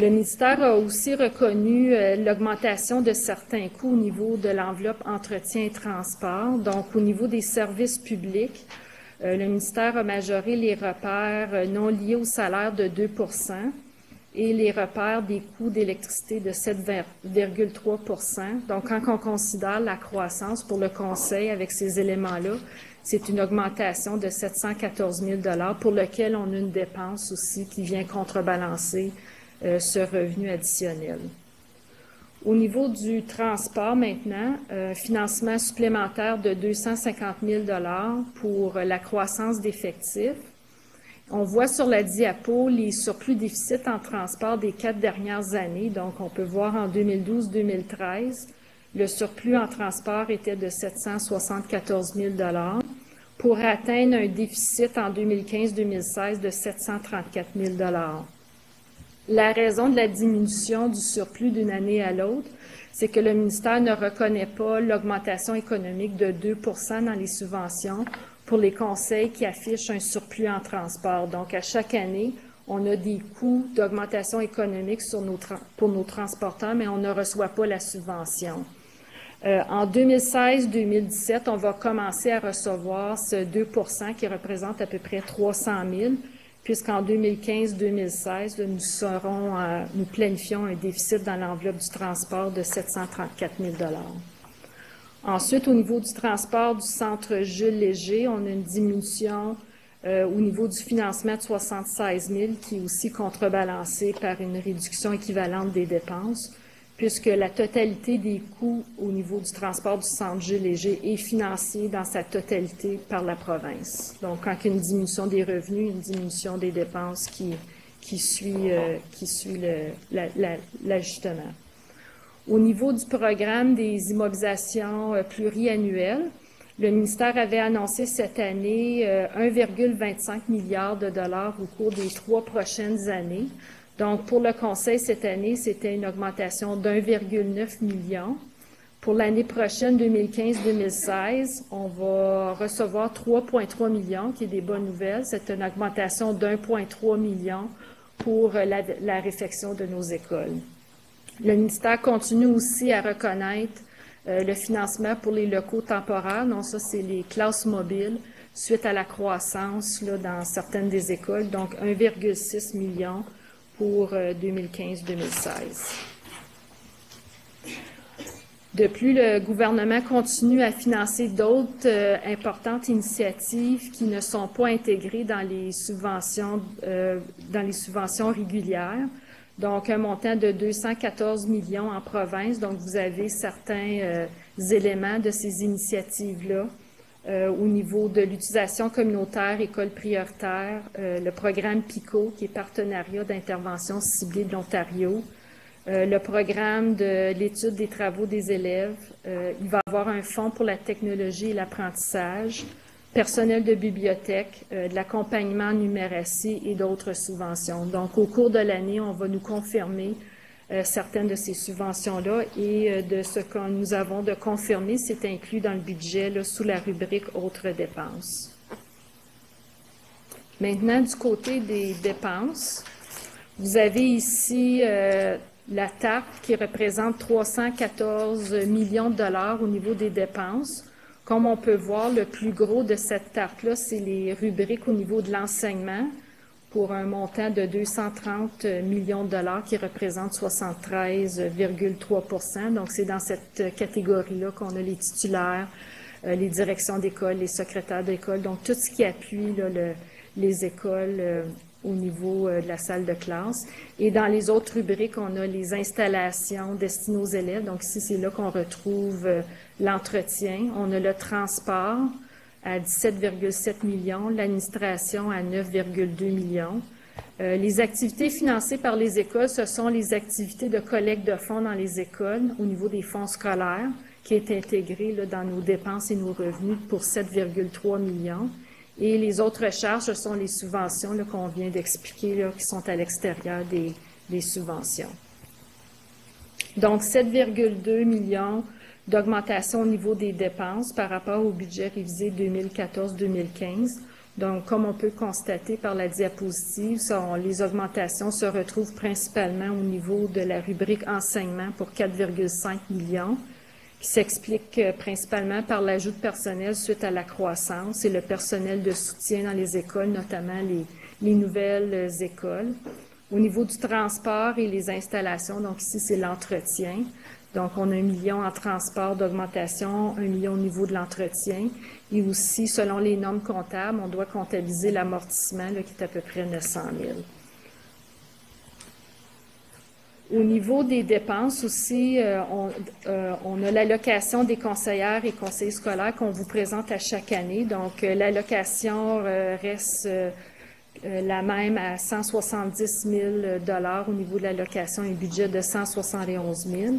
Le ministère a aussi reconnu l'augmentation de certains coûts au niveau de l'enveloppe entretien et transport. Donc, au niveau des services publics, le ministère a majoré les repères non liés au salaire de 2 % et les repères des coûts d'électricité de 7,3 %. Donc, quand on considère la croissance pour le Conseil avec ces éléments-là, c'est une augmentation de 714 000 $ pour lequel on a une dépense aussi qui vient contrebalancer ce revenu additionnel. Au niveau du transport maintenant, financement supplémentaire de 250 000 $ pour la croissance d'effectifs. On voit sur la diapo les surplus déficits en transport des 4 dernières années. Donc, on peut voir en 2012-2013, le surplus en transport était de 774 000 $ pour atteindre un déficit en 2015-2016 de 734 000 $. La raison de la diminution du surplus d'une année à l'autre, c'est que le ministère ne reconnaît pas l'augmentation économique de 2 % dans les subventions pour les conseils qui affichent un surplus en transport. Donc, à chaque année, on a des coûts d'augmentation économique pour nos transporteurs, mais on ne reçoit pas la subvention. En 2016-2017, on va commencer à recevoir ce 2 % qui représente à peu près 300 000 puisqu'en 2015-2016, nous planifions un déficit dans l'enveloppe du transport de 734 000 $. Ensuite, au niveau du transport du centre Jules Léger, on a une diminution au niveau du financement de 76 000 qui est aussi contrebalancée par une réduction équivalente des dépenses, puisque la totalité des coûts au niveau du transport du centre Jules Léger est financée dans sa totalité par la province. Donc, quand il y a une diminution des revenus, une diminution des dépenses qui suit l'ajustement. Au niveau du programme des immobilisations pluriannuelles, Le ministère avait annoncé cette année 1,25 milliard de dollars au cours des 3 prochaines années. Donc, pour le Conseil, cette année, c'était une augmentation d'1,9 million. Pour l'année prochaine, 2015-2016, on va recevoir 3,3 millions, qui est des bonnes nouvelles. C'est une augmentation d'1,3 million pour la réfection de nos écoles. Le ministère continue aussi à reconnaître le financement pour les locaux temporaires. Donc, ça, c'est les classes mobiles suite à la croissance là, dans certaines des écoles. Donc, 1,6 million pour 2015-2016. De plus, le gouvernement continue à financer d'autres importantes initiatives qui ne sont pas intégrées dans les subventions régulières. Donc, un montant de 214 millions en province. Donc, vous avez certains éléments de ces initiatives-là au niveau de l'utilisation communautaire, école prioritaire, le programme PICO, qui est Partenariat d'intervention ciblée de l'Ontario, le programme de l'étude des travaux des élèves. Il va y avoir un fonds pour la technologie et l'apprentissage, personnel de bibliothèque, de l'accompagnement en numératie et d'autres subventions. Donc, au cours de l'année, on va nous confirmer certaines de ces subventions-là et de ce que nous avons de confirmer, c'est inclus dans le budget là, sous la rubrique « Autres dépenses ». Maintenant, du côté des dépenses, vous avez ici la TARP qui représente 314 millions de dollars au niveau des dépenses. Comme on peut voir, le plus gros de cette TARP-là, c'est les rubriques au niveau de l'enseignement pour un montant de 230 millions de dollars qui représente 73,3 %. Donc, c'est dans cette catégorie-là qu'on a les titulaires, les directions d'école, les secrétaires d'école, donc tout ce qui appuie là, les écoles au niveau de la salle de classe. Et dans les autres rubriques, on a les installations destinées aux élèves. Donc ici, c'est là qu'on retrouve l'entretien. On a le transport à 17,7 millions, l'administration à 9,2 millions. Les activités financées par les écoles, ce sont les activités de collecte de fonds dans les écoles au niveau des fonds scolaires, qui est intégré là, dans nos dépenses et nos revenus pour 7,3 millions. Et les autres charges, ce sont les subventions qu'on vient d'expliquer, là, qui sont à l'extérieur des subventions. Donc, 7,2 millions d'augmentation au niveau des dépenses par rapport au budget révisé 2014-2015. Donc, comme on peut constater par la diapositive, les augmentations se retrouvent principalement au niveau de la rubrique enseignement pour 4,5 millions. Qui s'explique principalement par l'ajout de personnel suite à la croissance et le personnel de soutien dans les écoles, notamment les nouvelles écoles. Au niveau du transport et les installations, donc ici, c'est l'entretien. Donc, on a 1 million en transport d'augmentation, 1 million au niveau de l'entretien. Et aussi, selon les normes comptables, on doit comptabiliser l'amortissement qui est à peu près 900 000. Au niveau des dépenses aussi, on a l'allocation des conseillères et conseillers scolaires qu'on vous présente à chaque année. Donc, l'allocation reste la même à 170 000 $ au niveau de l'allocation et budget de 171 000.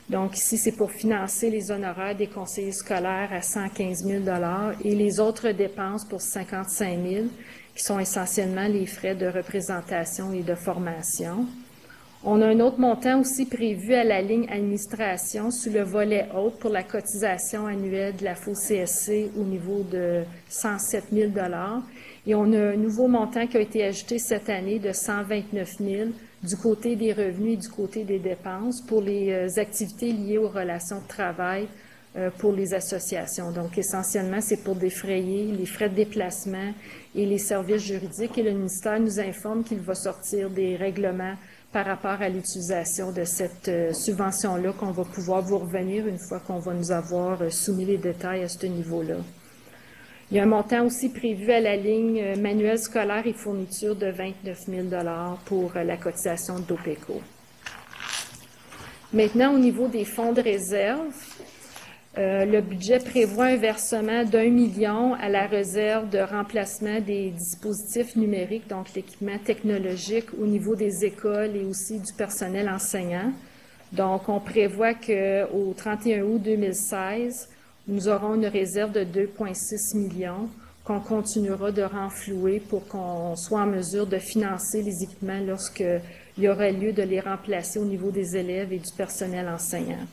Donc, ici, c'est pour financer les honoraires des conseillers scolaires à 115 000 $ et les autres dépenses pour 55 000 qui sont essentiellement les frais de représentation et de formation. On a un autre montant aussi prévu à la ligne administration sous le volet haute pour la cotisation annuelle de la FOCSC au niveau de 107 000 $. Et on a un nouveau montant qui a été ajouté cette année de 129 000 du côté des revenus et du côté des dépenses pour les activités liées aux relations de travail pour les associations. Donc, essentiellement, c'est pour défrayer les frais de déplacement et les services juridiques. Et le ministère nous informe qu'il va sortir des règlements par rapport à l'utilisation de cette subvention-là qu'on va pouvoir vous revenir une fois qu'on va nous avoir soumis les détails à ce niveau-là. Il y a un montant aussi prévu à la ligne manuel scolaire et fourniture de 29 000 $ pour la cotisation d'OPECO. Maintenant, au niveau des fonds de réserve, le budget prévoit un versement d'1 million à la réserve de remplacement des dispositifs numériques, donc l'équipement technologique au niveau des écoles et aussi du personnel enseignant. Donc, on prévoit qu'au 31 août 2016, nous aurons une réserve de 2,6 millions qu'on continuera de renflouer pour qu'on soit en mesure de financer les équipements lorsqu'il y aura lieu de les remplacer au niveau des élèves et du personnel enseignant.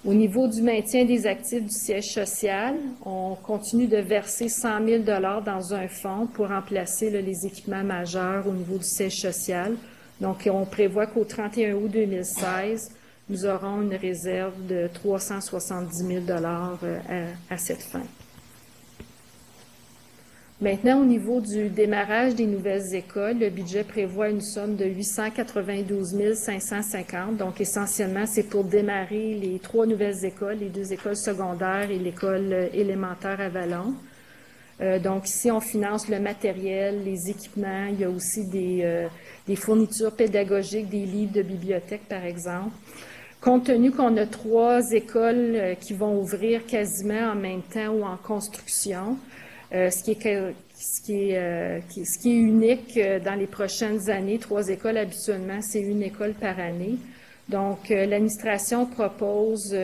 Au niveau du maintien des actifs du siège social, on continue de verser 100 000 $ dans un fonds pour remplacer les équipements majeurs au niveau du siège social. Donc, on prévoit qu'au 31 août 2016, nous aurons une réserve de 370 000 $ à cette fin. Maintenant, au niveau du démarrage des nouvelles écoles, le budget prévoit une somme de 892 550. Donc, essentiellement, c'est pour démarrer les 3 nouvelles écoles, les 2 écoles secondaires et l'école élémentaire à Vallon. Donc, ici, on finance le matériel, les équipements. Il y a aussi des fournitures pédagogiques, des livres de bibliothèque, par exemple. Compte tenu qu'on a 3 écoles qui vont ouvrir quasiment en même temps ou en construction, ce qui est unique dans les prochaines années. 3 écoles, habituellement, c'est 1 école par année. Donc, l'administration propose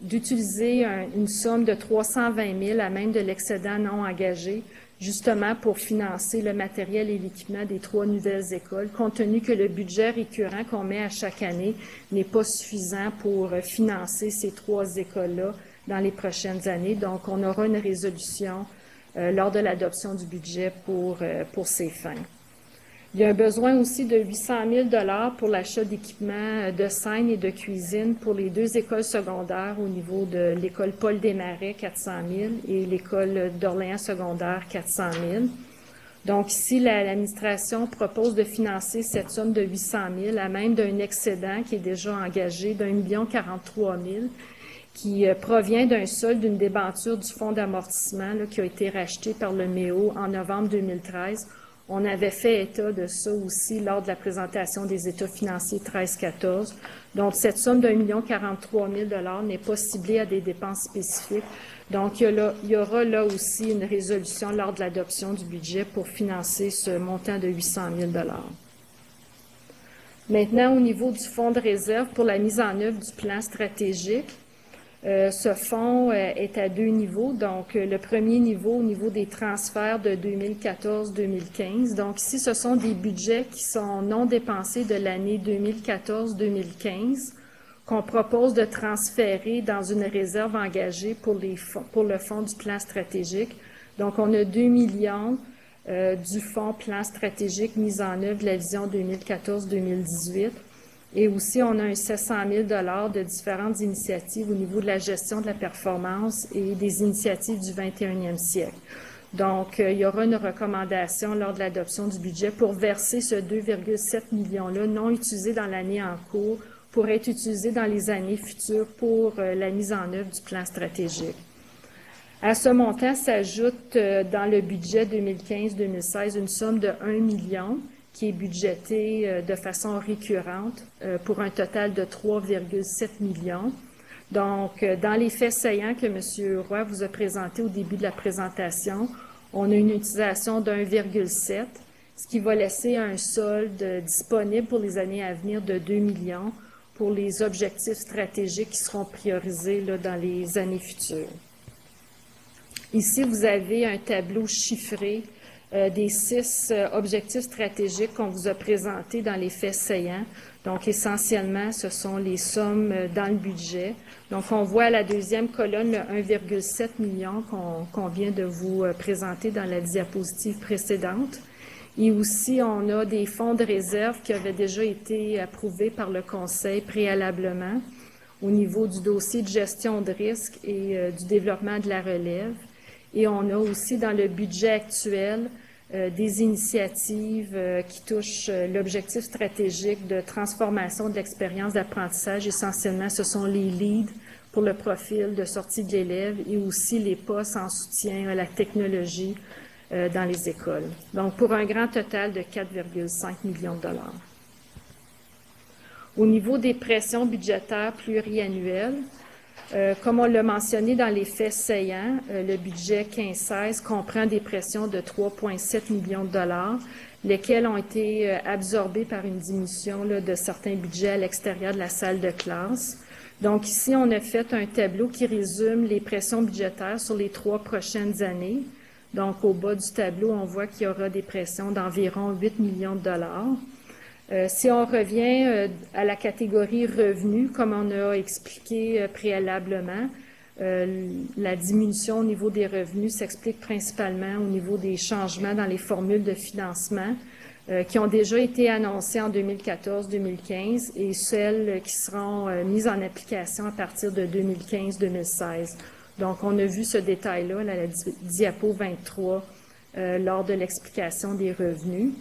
d'utiliser une somme de 320 000 à même de l'excédent non engagé, justement pour financer le matériel et l'équipement des 3 nouvelles écoles, compte tenu que le budget récurrent qu'on met à chaque année n'est pas suffisant pour financer ces 3 écoles-là dans les prochaines années. Donc, on aura une résolution lors de l'adoption du budget pour ces fins. Il y a un besoin aussi de 800 000 $ pour l'achat d'équipements de scène et de cuisine pour les 2 écoles secondaires au niveau de l'école Paul Desmarais, 400 000, et l'école d'Orléans secondaire, 400 000. Donc, ici, l'administration propose de financer cette somme de 800 000 à même d'un excédent qui est déjà engagé d'1 43 000 qui provient d'un solde d'une débenture du fonds d'amortissement qui a été racheté par le MEO en novembre 2013. On avait fait état de ça aussi lors de la présentation des états financiers 13-14. Donc, cette somme d'1 43 000 $ n'est pas ciblée à des dépenses spécifiques. Donc, il y aura là aussi une résolution lors de l'adoption du budget pour financer ce montant de 800 000 $. Maintenant, au niveau du fonds de réserve pour la mise en œuvre du plan stratégique, ce fonds est à 2 niveaux. Donc, le premier niveau, au niveau des transferts de 2014-2015. Donc, ici, ce sont des budgets qui sont non dépensés de l'année 2014-2015 qu'on propose de transférer dans une réserve engagée pour le fonds du plan stratégique. Donc, on a 2 millions du fonds plan stratégique mis en œuvre de la vision 2014-2018. Et aussi, on a un 700 000 $ de différentes initiatives au niveau de la gestion de la performance et des initiatives du 21e siècle. Donc, il y aura une recommandation lors de l'adoption du budget pour verser ce 2,7 millions-là non utilisé dans l'année en cours pour être utilisé dans les années futures pour la mise en œuvre du plan stratégique. À ce montant s'ajoute dans le budget 2015-2016 une somme de 1 million qui est budgétée de façon récurrente pour un total de 3,7 millions. Donc, dans les faits saillants que M. Roy vous a présentés au début de la présentation, on a une utilisation de 1,7, ce qui va laisser un solde disponible pour les années à venir de 2 millions pour les objectifs stratégiques qui seront priorisés là, dans les années futures. Ici, vous avez un tableau chiffré des 6 objectifs stratégiques qu'on vous a présentés dans les faits saillants. Donc, essentiellement, ce sont les sommes dans le budget. Donc, on voit à la deuxième colonne le 1,7 million qu'on vient de vous présenter dans la diapositive précédente. Et aussi, on a des fonds de réserve qui avaient déjà été approuvés par le Conseil préalablement au niveau du dossier de gestion de risque et du développement de la relève. Et on a aussi dans le budget actuel des initiatives qui touchent l'objectif stratégique de transformation de l'expérience d'apprentissage. Essentiellement, ce sont les leads pour le profil de sortie de l'élève et aussi les postes en soutien à la technologie dans les écoles. Donc, pour un grand total de 4,5 millions de dollars. Au niveau des pressions budgétaires pluriannuelles, comme on l'a mentionné dans les faits saillants, le budget 15-16 comprend des pressions de 3,7 millions de dollars, lesquelles ont été absorbées par une diminution là, de certains budgets à l'extérieur de la salle de classe. Donc ici, on a fait un tableau qui résume les pressions budgétaires sur les 3 prochaines années. Donc au bas du tableau, on voit qu'il y aura des pressions d'environ 8 millions de dollars. Si on revient à la catégorie revenus, comme on a expliqué préalablement, la diminution au niveau des revenus s'explique principalement au niveau des changements dans les formules de financement qui ont déjà été annoncées en 2014-2015 et celles qui seront mises en application à partir de 2015-2016. Donc, on a vu ce détail-là, la diapo 23, lors de l'explication des revenus.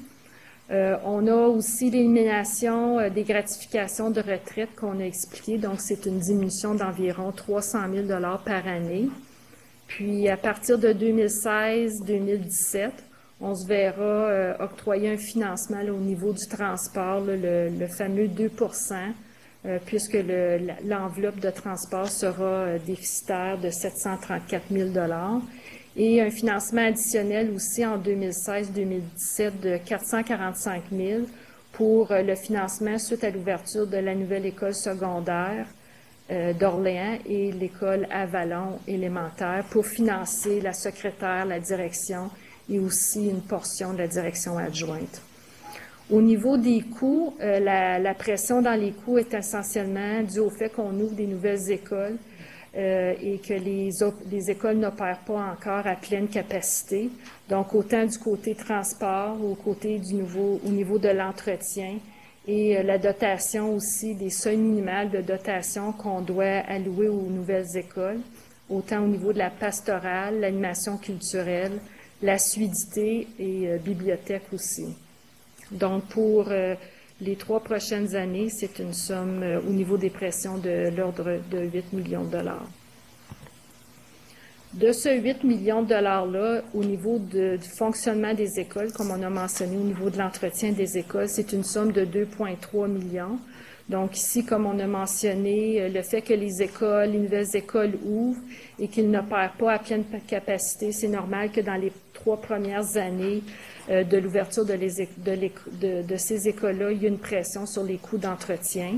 On a aussi l'élimination des gratifications de retraite qu'on a expliqué. Donc, c'est une diminution d'environ 300 000 $ par année. Puis, à partir de 2016-2017, on se verra octroyer un financement là, au niveau du transport, là, le fameux 2 puisque l'enveloppe de transport sera déficitaire de 734 000 $ et un financement additionnel aussi en 2016-2017 de 445 000 pour le financement suite à l'ouverture de la nouvelle école secondaire d'Orléans et l'école Avalon élémentaire pour financer la secrétaire, la direction et aussi une portion de la direction adjointe. Au niveau des coûts, la pression dans les coûts est essentiellement due au fait qu'on ouvre des nouvelles écoles et que les écoles n'opèrent pas encore à pleine capacité. Donc, autant du côté transport, au niveau de l'entretien et la dotation aussi, des seuils minimales de dotation qu'on doit allouer aux nouvelles écoles, autant au niveau de la pastorale, l'animation culturelle, la suidité et bibliothèque aussi. Donc, pour les 3 prochaines années, c'est une somme au niveau des pressions de l'ordre de 8 millions de dollars. De ce 8 millions de dollars-là, au niveau du fonctionnement des écoles, comme on a mentionné, au niveau de l'entretien des écoles, c'est une somme de 2,3 millions. Donc ici, comme on a mentionné, le fait que les nouvelles écoles ouvrent et qu'ils n'opèrent pas à pleine capacité, c'est normal que dans les 3 premières années de l'ouverture de ces écoles-là, il y a une pression sur les coûts d'entretien.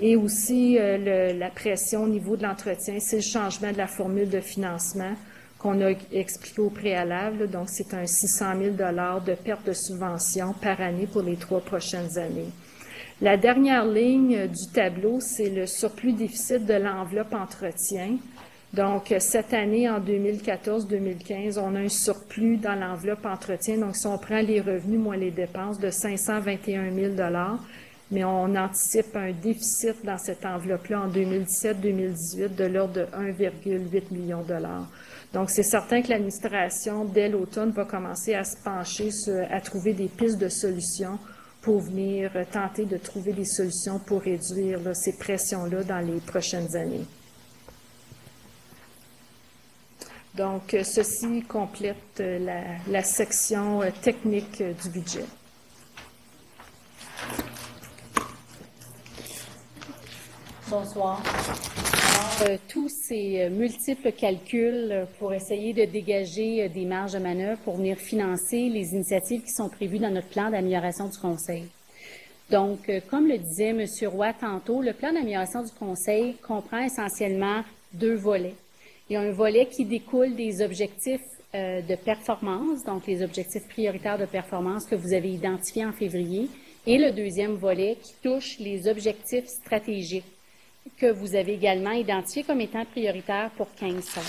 Et aussi, la pression au niveau de l'entretien, c'est le changement de la formule de financement qu'on a expliqué au préalable. Donc, c'est un 600 000 $ de perte de subvention par année pour les 3 prochaines années. La dernière ligne du tableau, c'est le surplus déficit de l'enveloppe entretien. Donc, cette année, en 2014-2015, on a un surplus dans l'enveloppe entretien. Donc, si on prend les revenus moins les dépenses de 521 000 $, mais on anticipe un déficit dans cette enveloppe-là en 2017-2018 de l'ordre de 1,8 million $. Donc, c'est certain que l'administration, dès l'automne, va commencer à se pencher à trouver des pistes de solutions pour venir tenter de trouver des solutions pour réduire là, ces pressions-là dans les prochaines années. Donc, ceci complète la section technique du budget. Bonsoir. Alors, tous ces multiples calculs pour essayer de dégager des marges de manœuvre pour venir financer les initiatives qui sont prévues dans notre plan d'amélioration du Conseil. Donc, comme le disait M. Roy tantôt, le plan d'amélioration du Conseil comprend essentiellement 2 volets. Il y a un volet qui découle des objectifs de performance, donc les objectifs prioritaires de performance que vous avez identifiés en février, et le deuxième volet qui touche les objectifs stratégiques que vous avez également identifiés comme étant prioritaires pour 15-16.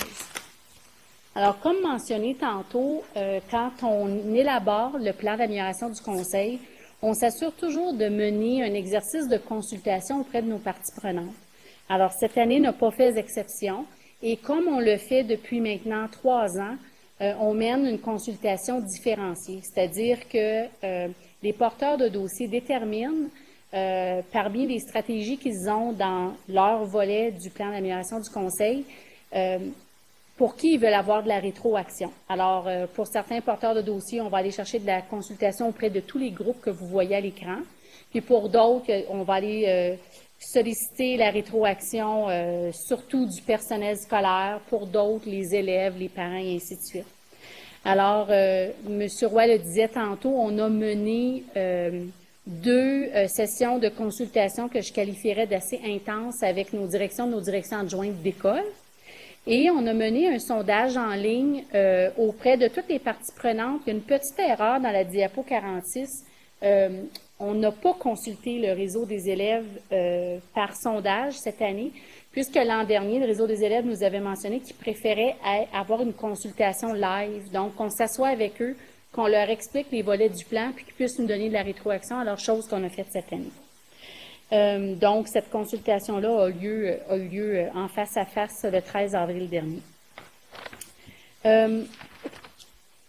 Alors, comme mentionné tantôt, quand on élabore le plan d'amélioration du Conseil, on s'assure toujours de mener un exercice de consultation auprès de nos parties prenantes. Alors, cette année n'a pas fait exception. Et comme on le fait depuis maintenant 3 ans, on mène une consultation différenciée, c'est-à-dire que les porteurs de dossiers déterminent parmi les stratégies qu'ils ont dans leur volet du plan d'amélioration du Conseil, pour qui ils veulent avoir de la rétroaction. Alors, pour certains porteurs de dossiers, on va aller chercher de la consultation auprès de tous les groupes que vous voyez à l'écran. Puis pour d'autres, on va aller solliciter la rétroaction, surtout du personnel scolaire, pour d'autres, les élèves, les parents et ainsi de suite. Alors, M. Roy le disait tantôt, on a mené 2 sessions de consultation que je qualifierais d'assez intenses avec nos directions adjointes d'école. Et on a mené un sondage en ligne auprès de toutes les parties prenantes. Il y a une petite erreur dans la diapo 46. On n'a pas consulté le réseau des élèves par sondage cette année, puisque l'an dernier, le réseau des élèves nous avait mentionné qu'ils préféraient avoir une consultation live. Donc, qu'on s'assoit avec eux, qu'on leur explique les volets du plan, puis qu'ils puissent nous donner de la rétroaction à leurs choses qu'on a faites cette année. Donc, cette consultation-là a eu lieu en face à face le 13 avril dernier.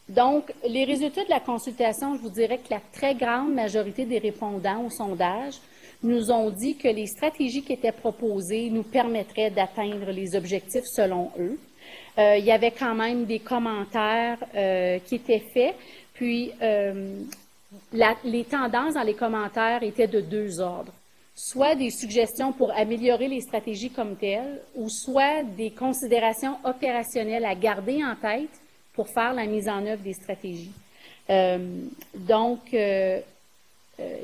Donc, les résultats de la consultation, je vous dirais que la très grande majorité des répondants au sondage nous ont dit que les stratégies qui étaient proposées nous permettraient d'atteindre les objectifs selon eux. Il y avait quand même des commentaires qui étaient faits, puis les tendances dans les commentaires étaient de 2 ordres. Soit des suggestions pour améliorer les stratégies comme telles, ou soit des considérations opérationnelles à garder en tête pour faire la mise en œuvre des stratégies.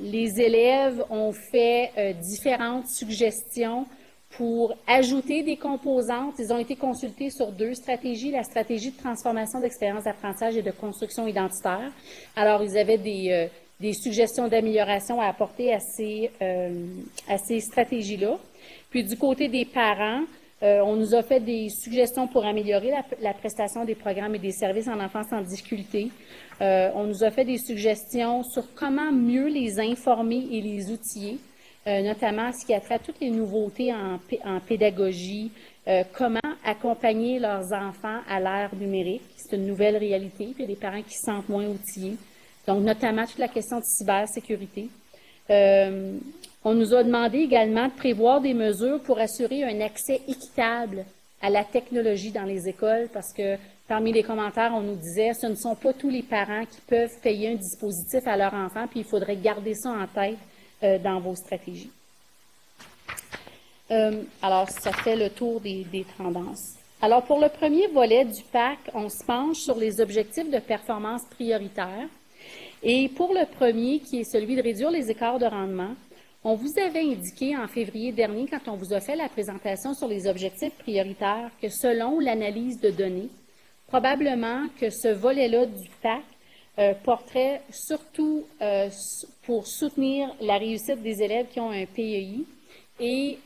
Les élèves ont fait différentes suggestions pour ajouter des composantes. Ils ont été consultés sur 2 stratégies, la stratégie de transformation d'expérience d'apprentissage et de construction identitaire. Alors, ils avaient des suggestions d'amélioration à apporter à ces stratégies-là. Puis, du côté des parents, on nous a fait des suggestions pour améliorer la prestation des programmes et des services en enfance en difficulté. On nous a fait des suggestions sur comment mieux les informer et les outiller, notamment ce qui a trait à toutes les nouveautés en pédagogie, comment accompagner leurs enfants à l'ère numérique. C'est une nouvelle réalité, puis il y a des parents qui se sentent moins outillés. Donc, notamment toute la question de cybersécurité. On nous a demandé également de prévoir des mesures pour assurer un accès équitable à la technologie dans les écoles, parce que parmi les commentaires, on nous disait ce ne sont pas tous les parents qui peuvent payer un dispositif à leur enfant, puis il faudrait garder ça en tête dans vos stratégies. Alors, ça fait le tour des tendances. Alors, pour le premier volet du PAC, on se penche sur les objectifs de performance prioritaires. Et pour le premier, qui est celui de réduire les écarts de rendement, on vous avait indiqué en février dernier, quand on vous a fait la présentation sur les objectifs prioritaires, que selon l'analyse de données, probablement que ce volet-là du PAC porterait surtout pour soutenir la réussite des élèves qui ont un PEI et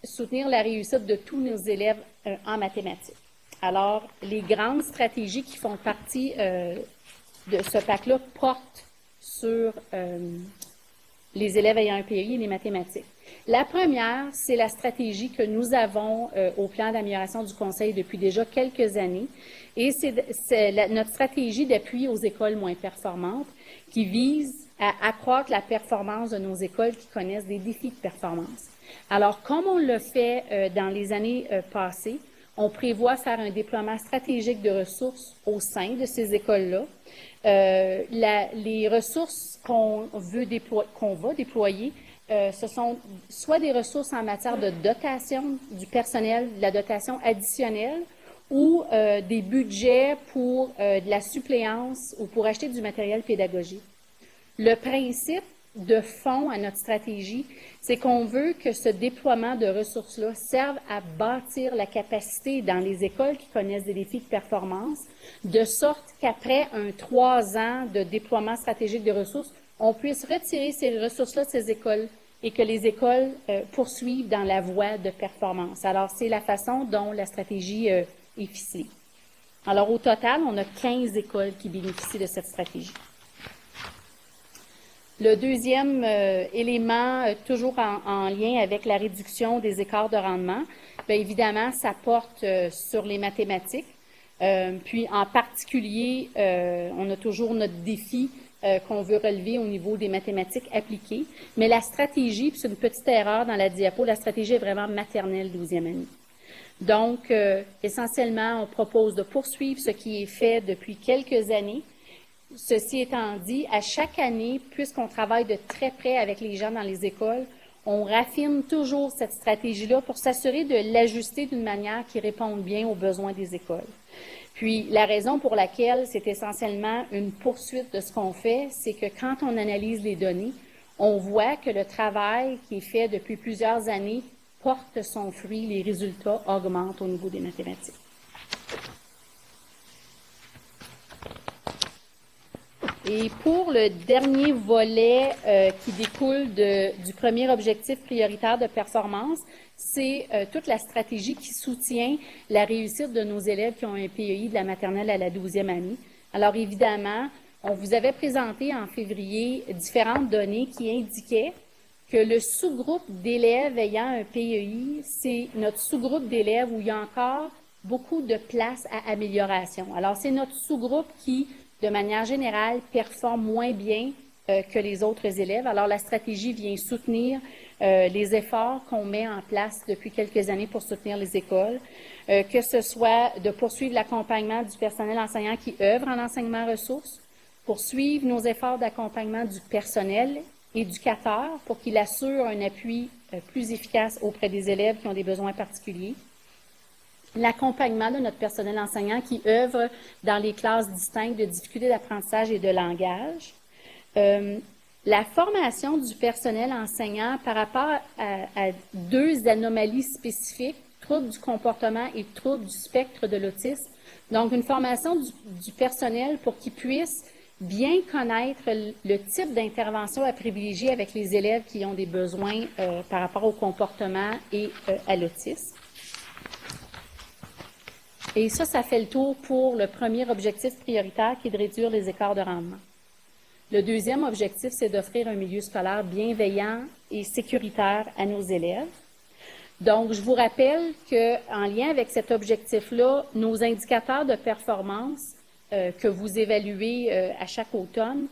soutenir la réussite de tous nos élèves en mathématiques. Alors, les grandes stratégies qui font partie de ce PAC-là portent sur les élèves ayant un PEI et les mathématiques. La première, c'est la stratégie que nous avons au plan d'amélioration du Conseil depuis déjà quelques années, et c'est notre stratégie d'appui aux écoles moins performantes qui vise à accroître la performance de nos écoles qui connaissent des défis de performance. Alors, comme on l'a fait dans les années passées, on prévoit faire un déploiement stratégique de ressources au sein de ces écoles-là. Les ressources qu'on va déployer, ce sont soit des ressources en matière de dotation du personnel, de la dotation additionnelle, ou des budgets pour de la suppléance ou pour acheter du matériel pédagogique. Le principe de fond à notre stratégie, c'est qu'on veut que ce déploiement de ressources-là serve à bâtir la capacité dans les écoles qui connaissent des défis de performance, de sorte qu'après 3 ans de déploiement stratégique de ressources, on puisse retirer ces ressources-là de ces écoles et que les écoles poursuivent dans la voie de performance. Alors, c'est la façon dont la stratégie est ficelée. Alors, au total, on a 15 écoles qui bénéficient de cette stratégie. Le deuxième élément, toujours en lien avec la réduction des écarts de rendement, bien évidemment, ça porte sur les mathématiques. Puis, en particulier, on a toujours notre défi qu'on veut relever au niveau des mathématiques appliquées. Mais la stratégie, puis c'est une petite erreur dans la diapo, la stratégie est vraiment maternelle 12e année. Donc, essentiellement, on propose de poursuivre ce qui est fait depuis quelques années. Ceci étant dit, à chaque année, puisqu'on travaille de très près avec les gens dans les écoles, on raffine toujours cette stratégie-là pour s'assurer de l'ajuster d'une manière qui réponde bien aux besoins des écoles. Puis, la raison pour laquelle c'est essentiellement une poursuite de ce qu'on fait, c'est que quand on analyse les données, on voit que le travail qui est fait depuis plusieurs années porte son fruit, les résultats augmentent au niveau des mathématiques. Et pour le dernier volet qui découle du premier objectif prioritaire de performance, c'est toute la stratégie qui soutient la réussite de nos élèves qui ont un PEI de la maternelle à la 12e année. Alors évidemment, on vous avait présenté en février différentes données qui indiquaient que le sous-groupe d'élèves ayant un PEI, c'est notre sous-groupe d'élèves où il y a encore beaucoup de place à amélioration. Alors c'est notre sous-groupe qui, de manière générale, performe moins bien que les autres élèves. Alors, la stratégie vient soutenir les efforts qu'on met en place depuis quelques années pour soutenir les écoles, que ce soit de poursuivre l'accompagnement du personnel enseignant qui œuvre en enseignement ressources, poursuivre nos efforts d'accompagnement du personnel éducateur pour qu'il assure un appui plus efficace auprès des élèves qui ont des besoins particuliers, l'accompagnement de notre personnel enseignant qui œuvre dans les classes distinctes de difficultés d'apprentissage et de langage, la formation du personnel enseignant par rapport à deux anomalies spécifiques, troubles du comportement et troubles du spectre de l'autisme. Donc, une formation du personnel pour qu'ils puissent bien connaître le type d'intervention à privilégier avec les élèves qui ont des besoins par rapport au comportement et à l'autisme. Et ça fait le tour pour le premier objectif prioritaire qui est de réduire les écarts de rendement. Le deuxième objectif, c'est d'offrir un milieu scolaire bienveillant et sécuritaire à nos élèves. Donc, je vous rappelle qu'en lien avec cet objectif-là, nos indicateurs de performance que vous évaluez à chaque automne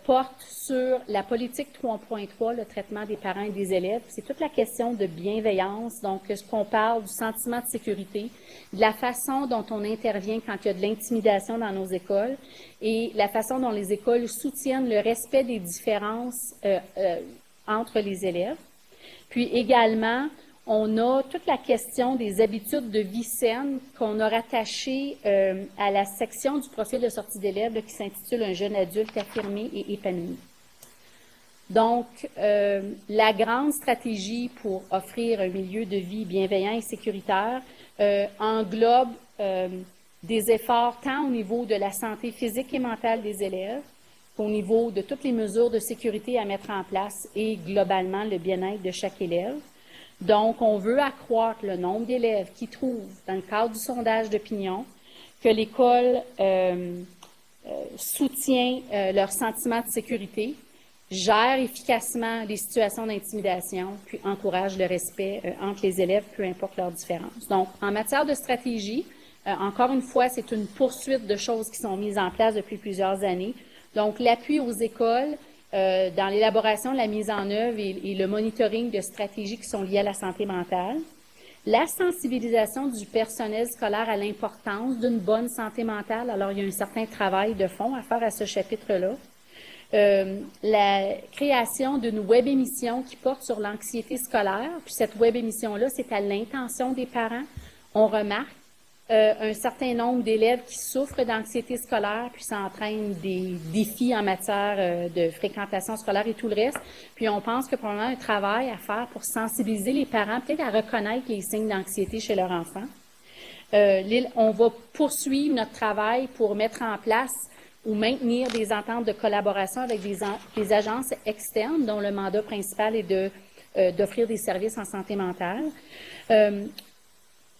portent sur la politique 3.3, le traitement des parents et des élèves. C'est toute la question de bienveillance, donc ce qu'on parle du sentiment de sécurité, de la façon dont on intervient quand il y a de l'intimidation dans nos écoles et la façon dont les écoles soutiennent le respect des différences entre les élèves. Puis également, on a toute la question des habitudes de vie saine qu'on a rattachée à la section du profil de sortie d'élèves qui s'intitule « Un jeune adulte affirmé et épanoui ». Donc, la grande stratégie pour offrir un milieu de vie bienveillant et sécuritaire englobe des efforts tant au niveau de la santé physique et mentale des élèves qu'au niveau de toutes les mesures de sécurité à mettre en place et globalement le bien-être de chaque élève. Donc, on veut accroître le nombre d'élèves qui trouvent, dans le cadre du sondage d'opinion, que l'école soutient leur sentiment de sécurité, gère efficacement les situations d'intimidation, puis encourage le respect entre les élèves, peu importe leurs différences. Donc, en matière de stratégie, encore une fois, c'est une poursuite de choses qui sont mises en place depuis plusieurs années. Donc, l'appui aux écoles, dans l'élaboration, la mise en œuvre et le monitoring de stratégies qui sont liées à la santé mentale, la sensibilisation du personnel scolaire à l'importance d'une bonne santé mentale. Alors, il y a un certain travail de fond à faire à ce chapitre-là. La création d'une web émission qui porte sur l'anxiété scolaire. Puis cette web émission-là, c'est à l'intention des parents. On remarque un certain nombre d'élèves qui souffrent d'anxiété scolaire, puis ça entraîne des défis en matière de fréquentation scolaire et tout le reste. Puis on pense que probablement un travail à faire pour sensibiliser les parents, peut-être à reconnaître les signes d'anxiété chez leur enfant. On va poursuivre notre travail pour mettre en place ou maintenir des ententes de collaboration avec des agences externes dont le mandat principal est d'offrir des services en santé mentale.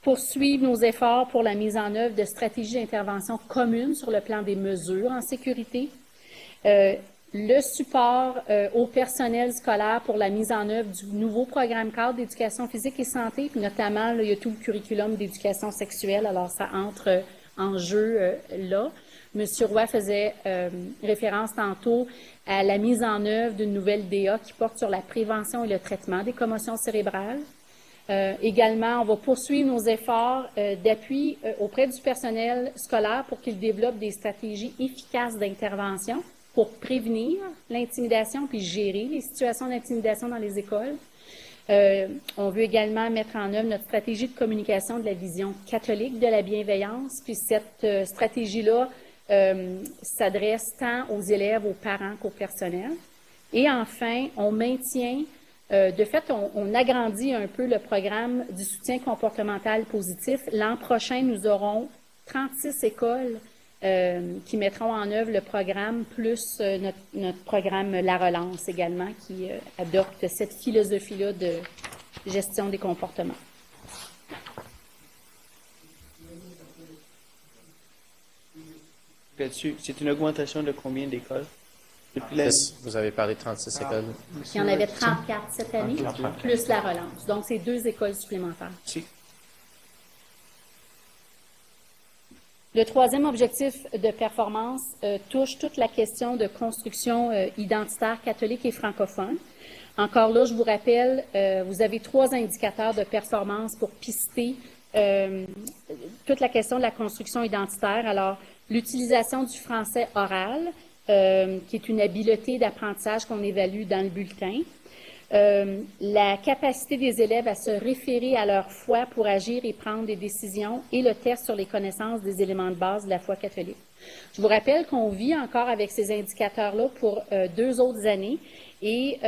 Poursuivre nos efforts pour la mise en œuvre de stratégies d'intervention communes sur le plan des mesures en sécurité, le support au personnel scolaire pour la mise en œuvre du nouveau programme cadre d'éducation physique et santé, puis notamment, là, il y a tout le curriculum d'éducation sexuelle, alors ça entre en jeu là. Monsieur Roy faisait référence tantôt à la mise en œuvre d'une nouvelle DA qui porte sur la prévention et le traitement des commotions cérébrales. Également, on va poursuivre nos efforts d'appui auprès du personnel scolaire pour qu'il développe des stratégies efficaces d'intervention pour prévenir l'intimidation puis gérer les situations d'intimidation dans les écoles. On veut également mettre en œuvre notre stratégie de communication de la vision catholique de la bienveillance. Puis cette stratégie-là s'adresse tant aux élèves, aux parents qu'au personnel. Et enfin, on maintient, de fait, on agrandit un peu le programme du soutien comportemental positif. L'an prochain, nous aurons 36 écoles qui mettront en œuvre le programme, plus notre programme La Relance également, qui adopte cette philosophie-là de gestion des comportements. Là-dessus, c'est une augmentation de combien d'écoles? Vous avez parlé de 36 écoles. Il y en avait 34 cette année, plus La Relance. Donc, c'est 2 écoles supplémentaires. Si. Le troisième objectif de performance touche toute la question de construction identitaire catholique et francophone. Encore là, je vous rappelle, vous avez 3 indicateurs de performance pour pister toute la question de la construction identitaire. Alors, l'utilisation du français oral, qui est une habileté d'apprentissage qu'on évalue dans le bulletin. La capacité des élèves à se référer à leur foi pour agir et prendre des décisions et le test sur les connaissances des éléments de base de la foi catholique. Je vous rappelle qu'on vit encore avec ces indicateurs-là pour 2 autres années et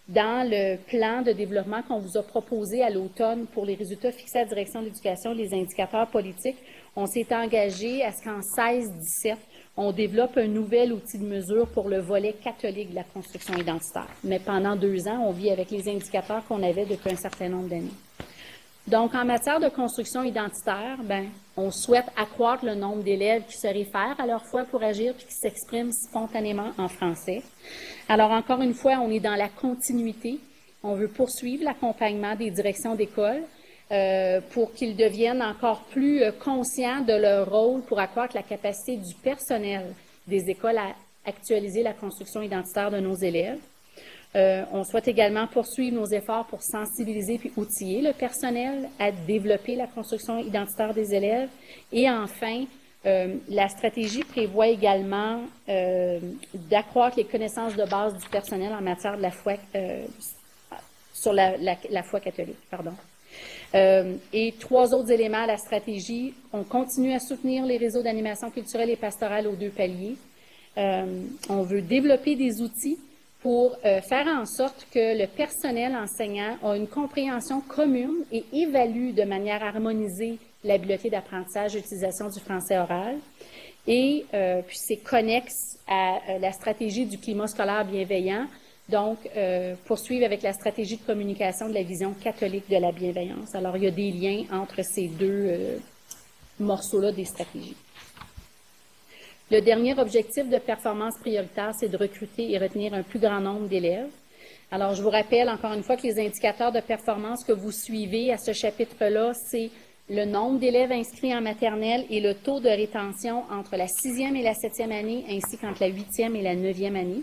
dans le plan de développement qu'on vous a proposé à l'automne pour les résultats fixés à la direction de l'éducation, les indicateurs politiques, on s'est engagé à ce qu'en 16-17, on développe un nouvel outil de mesure pour le volet catholique de la construction identitaire. Mais pendant 2 ans, on vit avec les indicateurs qu'on avait depuis un certain nombre d'années. Donc, en matière de construction identitaire, on souhaite accroître le nombre d'élèves qui se réfèrent à leur foi pour agir puis qui s'expriment spontanément en français. Alors, encore une fois, on est dans la continuité. On veut poursuivre l'accompagnement des directions d'école pour qu'ils deviennent encore plus conscients de leur rôle pour accroître la capacité du personnel des écoles à actualiser la construction identitaire de nos élèves. On souhaite également poursuivre nos efforts pour sensibiliser puis outiller le personnel à développer la construction identitaire des élèves. Et enfin, la stratégie prévoit également d'accroître les connaissances de base du personnel en matière de la foi, sur la foi catholique. Et 3 autres éléments à la stratégie. On continue à soutenir les réseaux d'animation culturelle et pastorale aux 2 paliers. On veut développer des outils pour faire en sorte que le personnel enseignant a une compréhension commune et évalue de manière harmonisée l'habileté d'apprentissage et d'utilisation du français oral. Et puis c'est connexe à la stratégie du climat scolaire bienveillant. Donc, poursuivre avec la stratégie de communication de la vision catholique de la bienveillance. Alors, il y a des liens entre ces 2 morceaux-là des stratégies. Le dernier objectif de performance prioritaire, c'est de recruter et retenir un plus grand nombre d'élèves. Alors, je vous rappelle encore une fois que les indicateurs de performance que vous suivez à ce chapitre-là, c'est le nombre d'élèves inscrits en maternelle et le taux de rétention entre la 6e et la 7e année, ainsi qu'entre la 8e et la 9e année.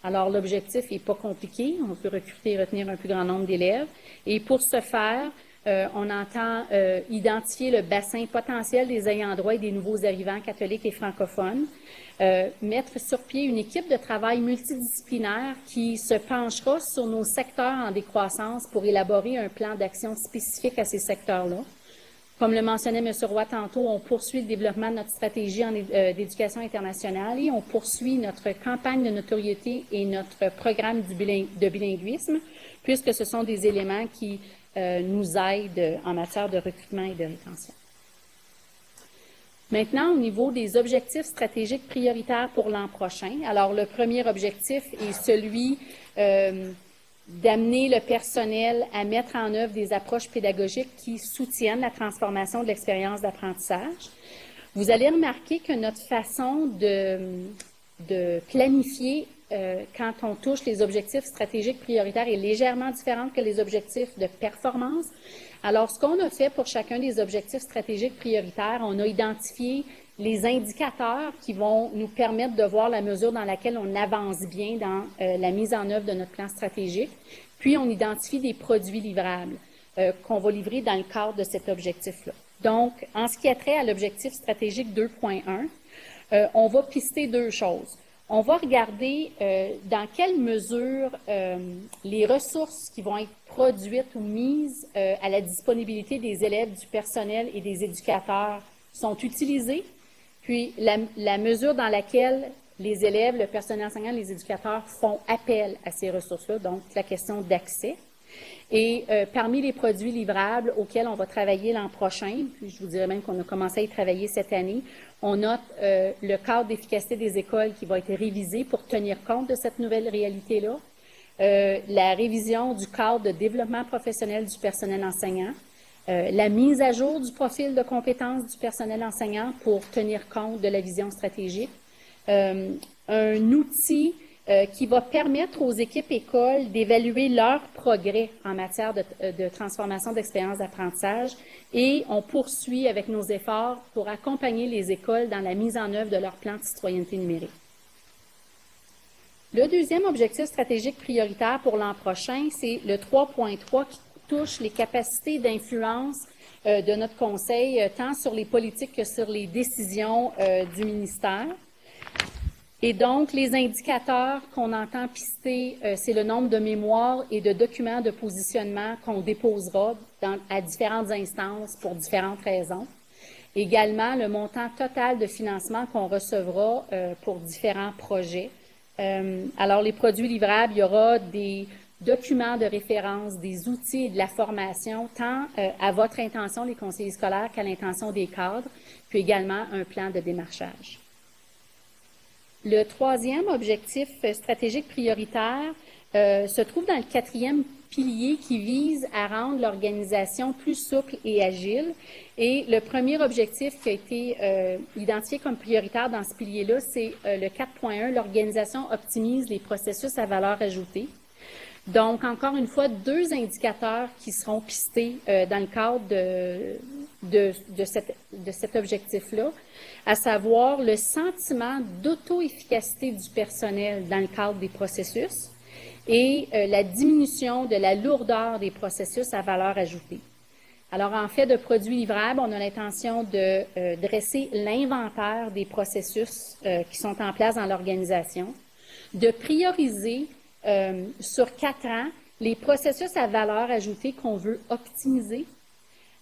Alors, l'objectif n'est pas compliqué. On peut recruter et retenir un plus grand nombre d'élèves. Et pour ce faire, on entend identifier le bassin potentiel des ayants droit et des nouveaux arrivants catholiques et francophones, mettre sur pied une équipe de travail multidisciplinaire qui se penchera sur nos secteurs en décroissance pour élaborer un plan d'action spécifique à ces secteurs-là. Comme le mentionnait M. Roy tantôt, on poursuit le développement de notre stratégie d'éducation internationale et on poursuit notre campagne de notoriété et notre programme de bilinguisme, puisque ce sont des éléments qui nous aident en matière de recrutement et de rétention. Maintenant, au niveau des objectifs stratégiques prioritaires pour l'an prochain, alors le premier objectif est celui d'amener le personnel à mettre en œuvre des approches pédagogiques qui soutiennent la transformation de l'expérience d'apprentissage. Vous allez remarquer que notre façon de planifier quand on touche les objectifs stratégiques prioritaires est légèrement différente que les objectifs de performance. Alors, ce qu'on a fait pour chacun des objectifs stratégiques prioritaires, on a identifié les indicateurs qui vont nous permettre de voir la mesure dans laquelle on avance bien dans la mise en œuvre de notre plan stratégique. Puis, on identifie des produits livrables qu'on va livrer dans le cadre de cet objectif-là. Donc, en ce qui a trait à l'objectif stratégique 2.1, on va pister 2 choses. on va regarder dans quelle mesure les ressources qui vont être produites ou mises à la disponibilité des élèves, du personnel et des éducateurs sont utilisées, puis la mesure dans laquelle les élèves, le personnel enseignant, les éducateurs font appel à ces ressources-là, donc la question d'accès. Et parmi les produits livrables auxquels on va travailler l'an prochain, puis je vous dirais même qu'on a commencé à y travailler cette année, on note le cadre d'efficacité des écoles qui va être révisé pour tenir compte de cette nouvelle réalité-là, la révision du cadre de développement professionnel du personnel enseignant, la mise à jour du profil de compétences du personnel enseignant pour tenir compte de la vision stratégique, un outil qui va permettre aux équipes écoles d'évaluer leur progrès en matière de transformation d'expérience d'apprentissage et on poursuit avec nos efforts pour accompagner les écoles dans la mise en œuvre de leur plan de citoyenneté numérique. Le deuxième objectif stratégique prioritaire pour l'an prochain, c'est le 3.3 qui touche les capacités d'influence de notre conseil, tant sur les politiques que sur les décisions du ministère. Et donc, les indicateurs qu'on entend pister, c'est le nombre de mémoires et de documents de positionnement qu'on déposera à différentes instances pour différentes raisons. Également, le montant total de financement qu'on recevra pour différents projets. Alors, les produits livrables, il y aura des documents de référence, des outils et de la formation, tant à votre intention, les conseillers scolaires, qu'à l'intention des cadres, puis également un plan de démarchage. Le troisième objectif stratégique prioritaire se trouve dans le quatrième pilier qui vise à rendre l'organisation plus souple et agile. Et le premier objectif qui a été identifié comme prioritaire dans ce pilier-là, c'est le 4.1, l'organisation optimise les processus à valeur ajoutée. Donc, encore une fois, 2 indicateurs qui seront pistés dans le cadre de cet objectif-là, à savoir le sentiment d'auto-efficacité du personnel dans le cadre des processus et la diminution de la lourdeur des processus à valeur ajoutée. Alors, en fait de produits livrables, on a l'intention de dresser l'inventaire des processus qui sont en place dans l'organisation, de prioriser sur 4 ans les processus à valeur ajoutée qu'on veut optimiser.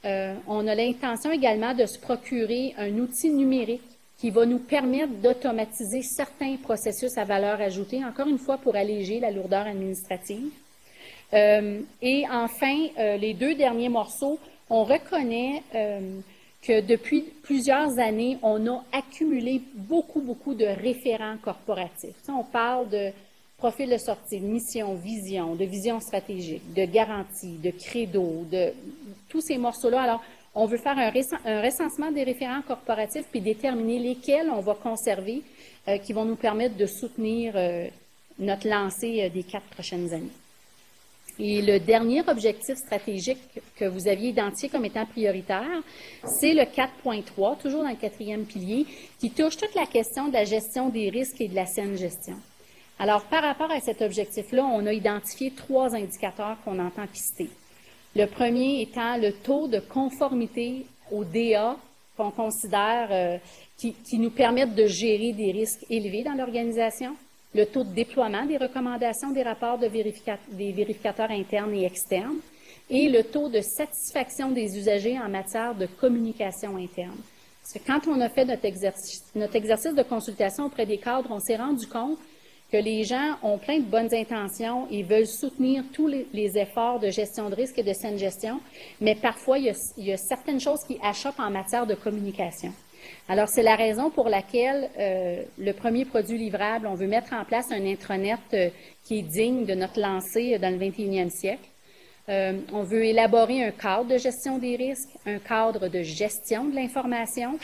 On a l'intention également de se procurer un outil numérique qui va nous permettre d'automatiser certains processus à valeur ajoutée, encore une fois pour alléger la lourdeur administrative. Et enfin, les 2 derniers morceaux, on reconnaît que depuis plusieurs années, on a accumulé beaucoup de référents corporatifs. On parle de profil de sortie, de mission, de vision stratégique, de garantie, de credo, de tous ces morceaux-là. Alors, on veut faire un recensement des référents corporatifs puis déterminer lesquels on va conserver qui vont nous permettre de soutenir notre lancée des 4 prochaines années. Et le dernier objectif stratégique que vous aviez identifié comme étant prioritaire, c'est le 4.3, toujours dans le 4e pilier, qui touche toute la question de la gestion des risques et de la saine gestion. Alors, par rapport à cet objectif-là, on a identifié 3 indicateurs qu'on entend pister. Le premier étant le taux de conformité au DA qu'on considère qui nous permettent de gérer des risques élevés dans l'organisation, le taux de déploiement des recommandations des rapports des vérificateurs internes et externes et le taux de satisfaction des usagers en matière de communication interne. Parce que quand on a fait notre exercice de consultation auprès des cadres, on s'est rendu compte que les gens ont plein de bonnes intentions et veulent soutenir tous les efforts de gestion de risque et de saine gestion, mais parfois, il y a certaines choses qui achoppent en matière de communication. Alors, c'est la raison pour laquelle le premier produit livrable, on veut mettre en place un intranet qui est digne de notre lancée dans le 21e siècle. On veut élaborer un cadre de gestion des risques, un cadre de gestion de l'information.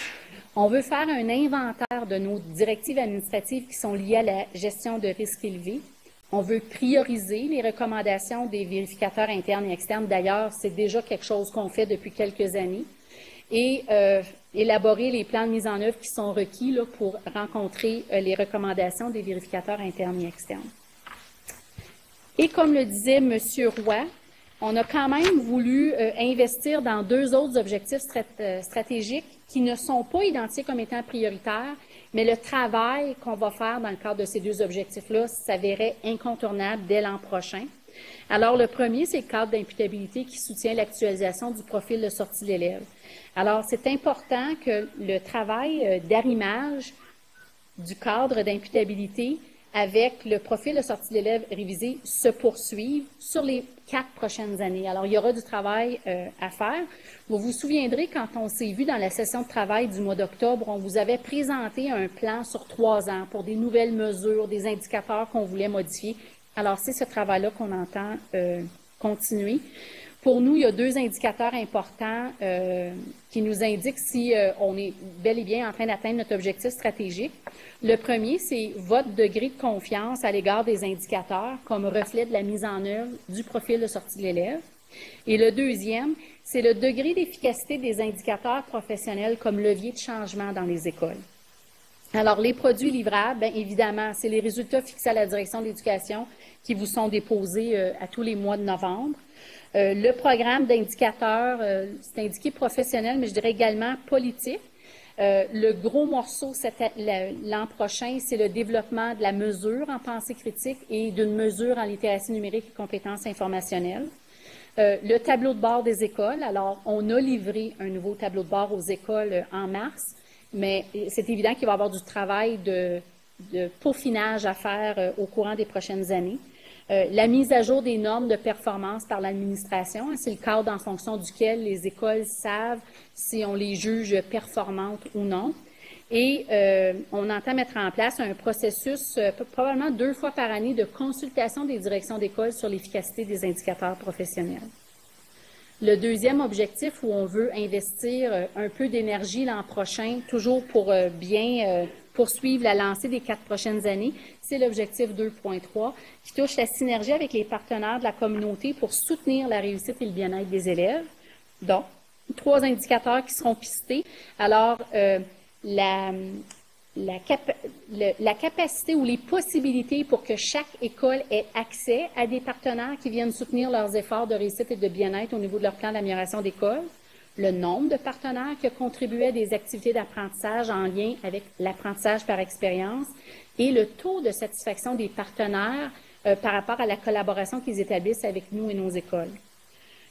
On veut faire un inventaire de nos directives administratives qui sont liées à la gestion de risques élevés. On veut prioriser les recommandations des vérificateurs internes et externes. D'ailleurs, c'est déjà quelque chose qu'on fait depuis quelques années. Et élaborer les plans de mise en œuvre qui sont requis là, pour rencontrer les recommandations des vérificateurs internes et externes. Et comme le disait M. Roy, on a quand même voulu investir dans 2 autres objectifs stratégiques qui ne sont pas identifiés comme étant prioritaires Mais le travail qu'on va faire dans le cadre de ces deux objectifs-là s'avérait incontournable dès l'an prochain. Alors, le premier, c'est le cadre d'imputabilité qui soutient l'actualisation du profil de sortie de l'élève. Alors, c'est important que le travail d'arrimage du cadre d'imputabilité avec le profil de sortie de l'élève révisé se poursuive sur les 4 prochaines années. Alors, il y aura du travail à faire. Vous vous souviendrez, quand on s'est vu dans la session de travail du mois d'octobre, on vous avait présenté un plan sur 3 ans pour des nouvelles mesures, des indicateurs qu'on voulait modifier. Alors, c'est ce travail-là qu'on entend continuer. Pour nous, il y a 2 indicateurs importants qui nous indiquent si on est bel et bien en train d'atteindre notre objectif stratégique. Le premier, c'est votre degré de confiance à l'égard des indicateurs comme reflet de la mise en œuvre du profil de sortie de l'élève. Et le deuxième, c'est le degré d'efficacité des indicateurs professionnels comme levier de changement dans les écoles. Alors, les produits livrables, bien évidemment, c'est les résultats fixés à la direction de l'éducation qui vous sont déposés à tous les mois de novembre. Le programme d'indicateurs, c'est indiqué professionnel, mais je dirais également politique. Le gros morceau l'an prochain, c'est le développement de la mesure en pensée critique et d'une mesure en littératie numérique et compétences informationnelles. Le tableau de bord des écoles. Alors, on a livré un nouveau tableau de bord aux écoles en mars, mais c'est évident qu'il va y avoir du travail de peaufinage à faire au courant des prochaines années. La mise à jour des normes de performance par l'administration, c'est le cadre en fonction duquel les écoles savent si on les juge performantes ou non. Et on entend mettre en place un processus, probablement 2 fois par année, de consultation des directions d'école sur l'efficacité des indicateurs professionnels. Le deuxième objectif où on veut investir un peu d'énergie l'an prochain, toujours pour bien poursuivre la lancée des 4 prochaines années, c'est l'objectif 2.3 qui touche la synergie avec les partenaires de la communauté pour soutenir la réussite et le bien-être des élèves. Donc, 3 indicateurs qui seront pistés. Alors, la capacité ou les possibilités pour que chaque école ait accès à des partenaires qui viennent soutenir leurs efforts de réussite et de bien-être au niveau de leur plan d'amélioration d'école, le nombre de partenaires qui contribuaient à des activités d'apprentissage en lien avec l'apprentissage par expérience et le taux de satisfaction des partenaires par rapport à la collaboration qu'ils établissent avec nous et nos écoles.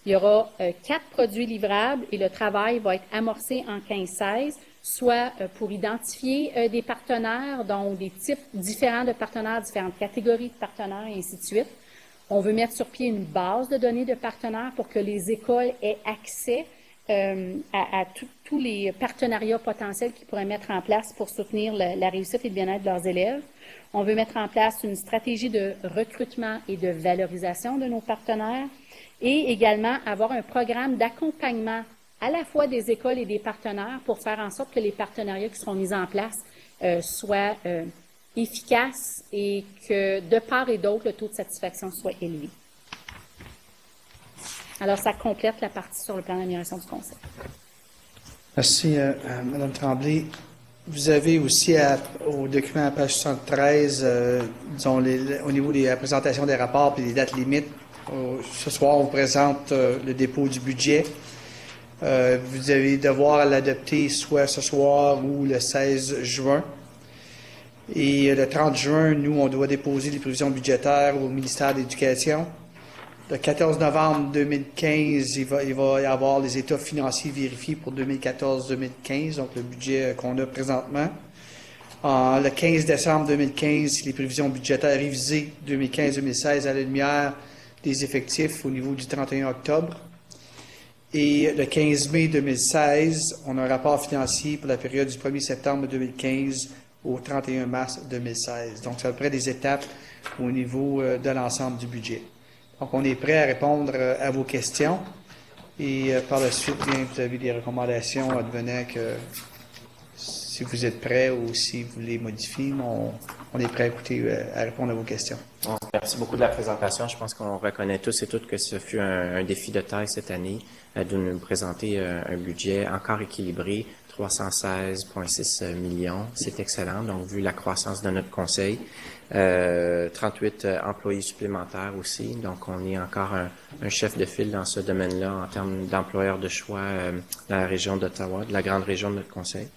Il y aura 4 produits livrables et le travail va être amorcé en 15-16, soit pour identifier des partenaires, donc des types différents de partenaires, différentes catégories de partenaires et ainsi de suite. On veut mettre sur pied une base de données de partenaires pour que les écoles aient accès à tous les partenariats potentiels qu'ils pourraient mettre en place pour soutenir la réussite et le bien-être de leurs élèves. On veut mettre en place une stratégie de recrutement et de valorisation de nos partenaires et également avoir un programme d'accompagnement à la fois des écoles et des partenaires pour faire en sorte que les partenariats qui seront mis en place soient efficaces et que de part et d'autre, le taux de satisfaction soit élevé. Alors, ça complète la partie sur le plan d'amélioration du conseil. Merci, Mme Tremblay. Vous avez aussi au document à page 73, disons, au niveau des présentations des rapports et des dates limites. Ce soir, on vous présente le dépôt du budget. Vous allez devoir l'adopter soit ce soir ou le 16 juin. Et le 30 juin, nous, on doit déposer les prévisions budgétaires au ministère de l'Éducation. Le 14 novembre 2015, il va y avoir les états financiers vérifiés pour 2014-2015, donc le budget qu'on a présentement. Le 15 décembre 2015, les prévisions budgétaires révisées 2015-2016 à la lumière des effectifs au niveau du 31 octobre. Et le 15 mai 2016, on a un rapport financier pour la période du 1er septembre 2015 au 31 mars 2016. Donc, c'est à peu près des étapes au niveau de l'ensemble du budget. Donc, on est prêt à répondre à vos questions. Et par la suite, bien, vous avez des recommandations advenant que si vous êtes prêts ou si vous les modifiez, on est prêt à écouter, à répondre à vos questions. Bon, merci beaucoup de la présentation. Je pense qu'on reconnaît tous et toutes que ce fut un défi de taille cette année de nous présenter un budget encore équilibré, 316,6 millions. C'est excellent. Donc, vu la croissance de notre conseil, 38 employés supplémentaires aussi. Donc, on est encore un chef de file dans ce domaine-là en termes d'employeurs de choix dans la région d'Ottawa, de la grande région de notre conseil.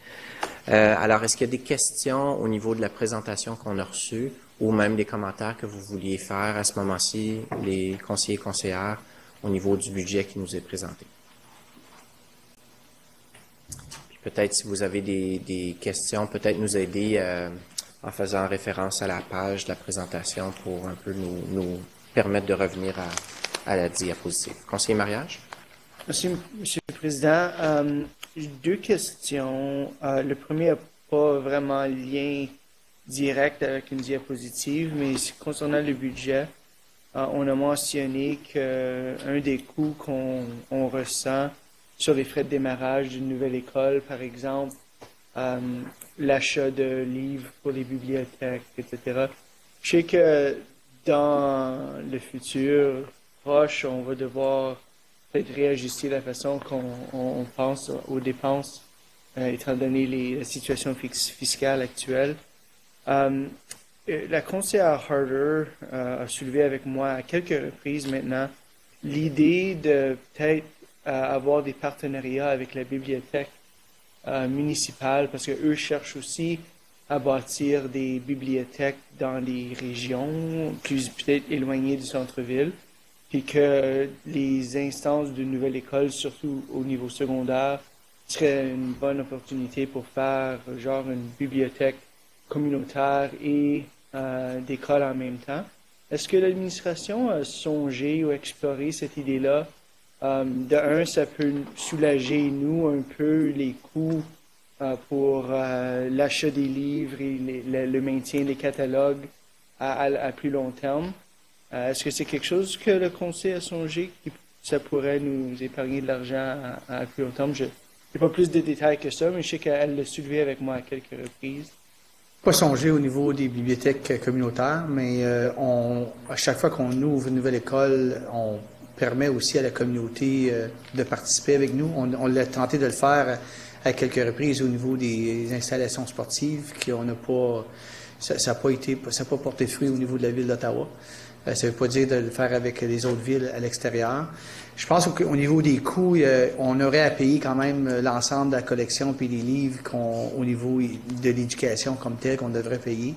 Alors, est-ce qu'il y a des questions au niveau de la présentation qu'on a reçue ou même des commentaires que vous vouliez faire à ce moment-ci, les conseillers et conseillères, au niveau du budget qui nous est présenté? Puis peut-être si vous avez des questions, peut-être nous aider en faisant référence à la page de la présentation pour un peu nous permettre de revenir à la diapositive. Conseiller mariage? Merci, Monsieur le Président. J'ai deux questions. Le premier n'a pas vraiment lien direct avec une diapositive, mais concernant le budget, on a mentionné qu'un des coûts qu'on ressent sur les frais de démarrage d'une nouvelle école, par exemple, l'achat de livres pour les bibliothèques, etc. Je sais que dans le futur proche, on va devoir peut-être réajuster la façon qu'on pense aux dépenses, étant donné la situation fiscale actuelle. La conseillère Harder a soulevé avec moi à quelques reprises maintenant l'idée de peut-être avoir des partenariats avec la bibliothèque municipale, parce qu'eux cherchent aussi à bâtir des bibliothèques dans les régions plus peut-être éloignées du centre-ville, puis que les instances d'une nouvelle école, surtout au niveau secondaire, seraient une bonne opportunité pour faire genre une bibliothèque communautaire et d'école en même temps. Est-ce que l'administration a songé ou exploré cette idée-là? De un, ça peut soulager, nous, un peu les coûts pour l'achat des livres et le maintien des catalogues à plus long terme. Est-ce que c'est quelque chose que le Conseil a songé, que ça pourrait nous épargner de l'argent à plus long terme? Je n'ai pas plus de détails que ça, mais je sais qu'elle l'a soulevé avec moi à quelques reprises. Pas songer au niveau des bibliothèques communautaires, mais à chaque fois qu'on ouvre une nouvelle école, on permet aussi à la communauté de participer avec nous. On l'a tenté de le faire à quelques reprises au niveau des installations sportives, qu'on n'a pas, ça n'a pas porté fruit au niveau de la ville d'Ottawa. Ça ne veut pas dire de le faire avec les autres villes à l'extérieur. Je pense qu'au niveau des coûts, on aurait à payer quand même l'ensemble de la collection puis les livres au niveau de l'éducation comme tel qu'on devrait payer.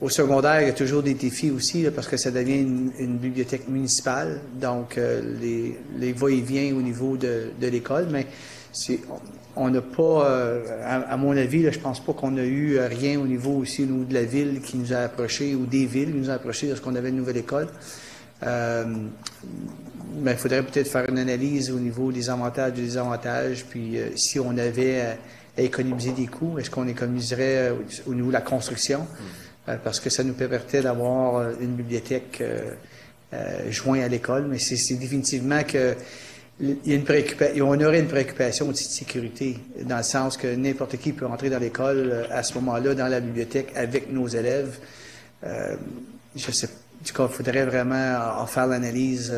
Au secondaire, il y a toujours des défis aussi, là, parce que ça devient une bibliothèque municipale, donc les va-et-vient au niveau de l'école, mais on n'a pas, à mon avis, là, je pense pas qu'on a eu rien au niveau aussi de la ville qui nous a approchés, ou des villes qui nous ont approchés lorsqu'on avait une nouvelle école. Mais il faudrait peut-être faire une analyse au niveau des avantages et des désavantages, puis si on avait à économiser des coûts, est-ce qu'on économiserait au niveau de la construction? Parce que ça nous permettrait d'avoir une bibliothèque jointe à l'école, mais c'est définitivement que on aurait une préoccupation aussi de sécurité, dans le sens que n'importe qui peut entrer dans l'école à ce moment-là, dans la bibliothèque, avec nos élèves. Je sais pas. Du coup, il faudrait vraiment en faire l'analyse,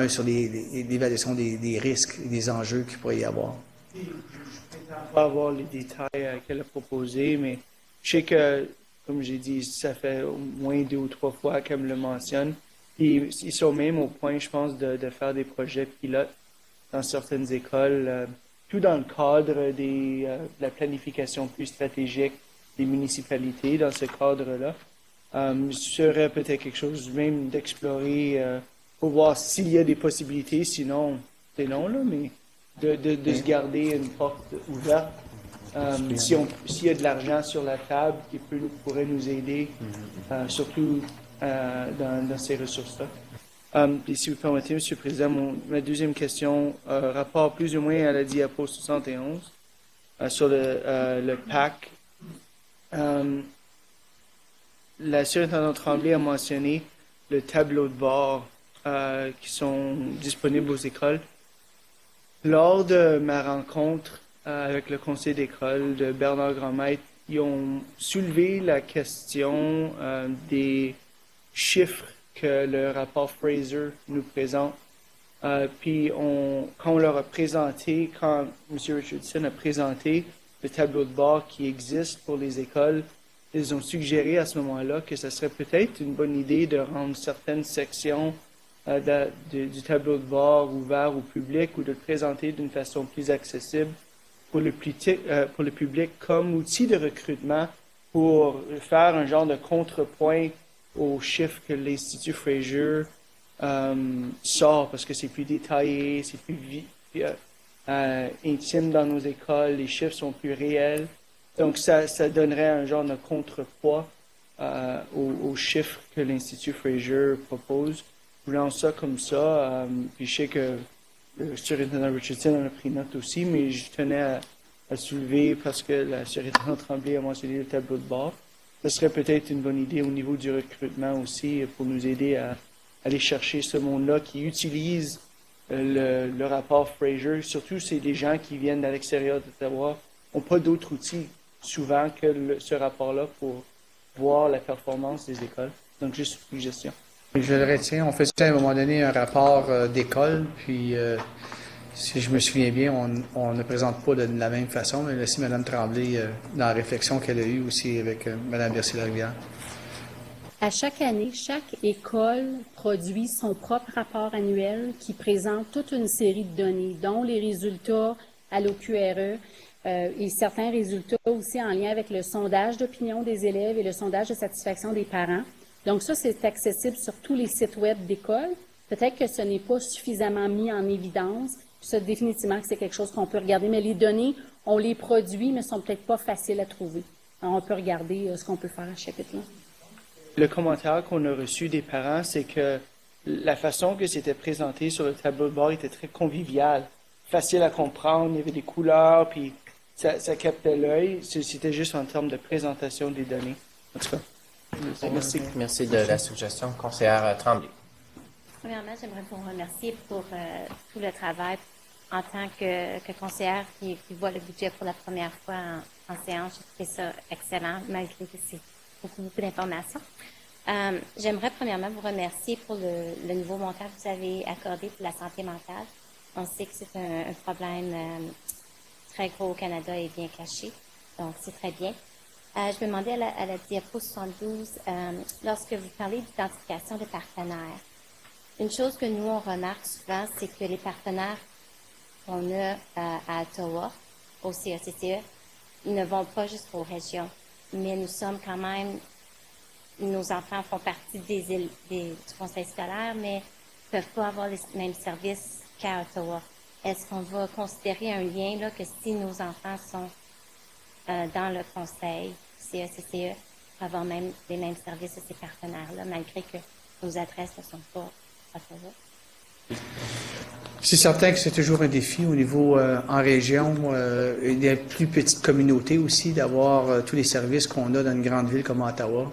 sur l'évaluation des risques et des enjeux qu'il pourrait y avoir. Je ne peux pas avoir les détails qu'elle a proposés, mais je sais que, comme j'ai dit, ça fait au moins 2 ou 3 fois qu'elle me le mentionne. Ils sont même au point, je pense, de faire des projets pilotes dans certaines écoles, tout dans le cadre de la planification plus stratégique des municipalités, dans ce cadre-là. Serait peut-être quelque chose même d'explorer pour voir s'il y a des possibilités, sinon c'est non, là, mais de se garder une porte ouverte. S'il y a de l'argent sur la table qui pourrait nous aider, surtout dans ces ressources-là. Et si vous permettez, M. le Président, ma deuxième question rapport plus ou moins à la diapo 71 sur le PAC. La surintendante Tremblay a mentionné le tableau de bord qui sont disponibles aux écoles. Lors de ma rencontre avec le conseil d'école de Bernard Grandmaître, ils ont soulevé la question des chiffres que le rapport Fraser nous présente. Puis quand on leur a présenté, quand M. Richardson a présenté le tableau de bord qui existe pour les écoles, ils ont suggéré à ce moment-là que ce serait peut-être une bonne idée de rendre certaines sections du tableau de bord ouvert au public ou de le présenter d'une façon plus accessible pour le public comme outil de recrutement pour faire un genre de contrepoint aux chiffres que l'Institut Fraser sort, parce que c'est plus détaillé, c'est plus intime dans nos écoles, les chiffres sont plus réels. Donc, ça donnerait un genre de contrepoids aux chiffres que l'Institut Fraser propose. Je vous lance ça comme ça. Puis je sais que le surintendant Richardson en a pris note aussi, mais je tenais à soulever parce que la surintendante Tremblay a mentionné le tableau de bord. Ce serait peut-être une bonne idée au niveau du recrutement aussi pour nous aider à aller chercher ce monde-là qui utilise le rapport Fraser. Surtout, c'est des gens qui viennent à l'extérieur d'Ottawa, n'ont pas d'autres outils souvent que ce rapport-là pour voir la performance des écoles. Donc, juste une suggestion. Je le retiens. On faisait à un moment donné un rapport d'école, puis si je me souviens bien, on ne présente pas de la même façon, mais laissez Mme Tremblay dans la réflexion qu'elle a eue aussi avec Mme Bercy-Larivière. À chaque année, chaque école produit son propre rapport annuel qui présente toute une série de données, dont les résultats à l'OQRE et certains résultats aussi en lien avec le sondage d'opinion des élèves et le sondage de satisfaction des parents. Donc ça, c'est accessible sur tous les sites web d'école. Peut-être que ce n'est pas suffisamment mis en évidence. Ça, définitivement, c'est quelque chose qu'on peut regarder. Mais les données, on les produit, mais ne sont peut-être pas faciles à trouver. Alors, on peut regarder ce qu'on peut faire à ce chapitre-là. Le commentaire qu'on a reçu des parents, c'est que la façon que c'était présenté sur le tableau de bord était très convivial, facile à comprendre, il y avait des couleurs, puis ça captait l'œil. C'était juste en termes de présentation des données. En tout cas. Merci de la suggestion, conseillère Tremblay. Premièrement, j'aimerais vous remercier pour tout le travail en tant que conseillère qui voit le budget pour la première fois en séance. J'ai trouvé ça excellent, malgré que c'est beaucoup d'informations. J'aimerais premièrement vous remercier pour le nouveau montant que vous avez accordé pour la santé mentale. On sait que c'est un problème très gros au Canada et bien caché, donc c'est très bien. Je me demandais à la diapo 72, lorsque vous parlez d'identification de partenaires, une chose que nous, on remarque souvent, c'est que les partenaires qu'on a à Ottawa, au CECCE, ils ne vont pas jusqu'aux régions, mais nous sommes quand même, nos enfants font partie du conseil scolaire, mais ne peuvent pas avoir les mêmes services qu'à Ottawa. Est-ce qu'on va considérer un lien, là, que si nos enfants sont dans le conseil CECCE, pour avoir même les mêmes services à ces partenaires-là, malgré que nos adresses ne sont pas à Ottawa? C'est certain que c'est toujours un défi au niveau en région, des plus petites communautés aussi, d'avoir tous les services qu'on a dans une grande ville comme Ottawa.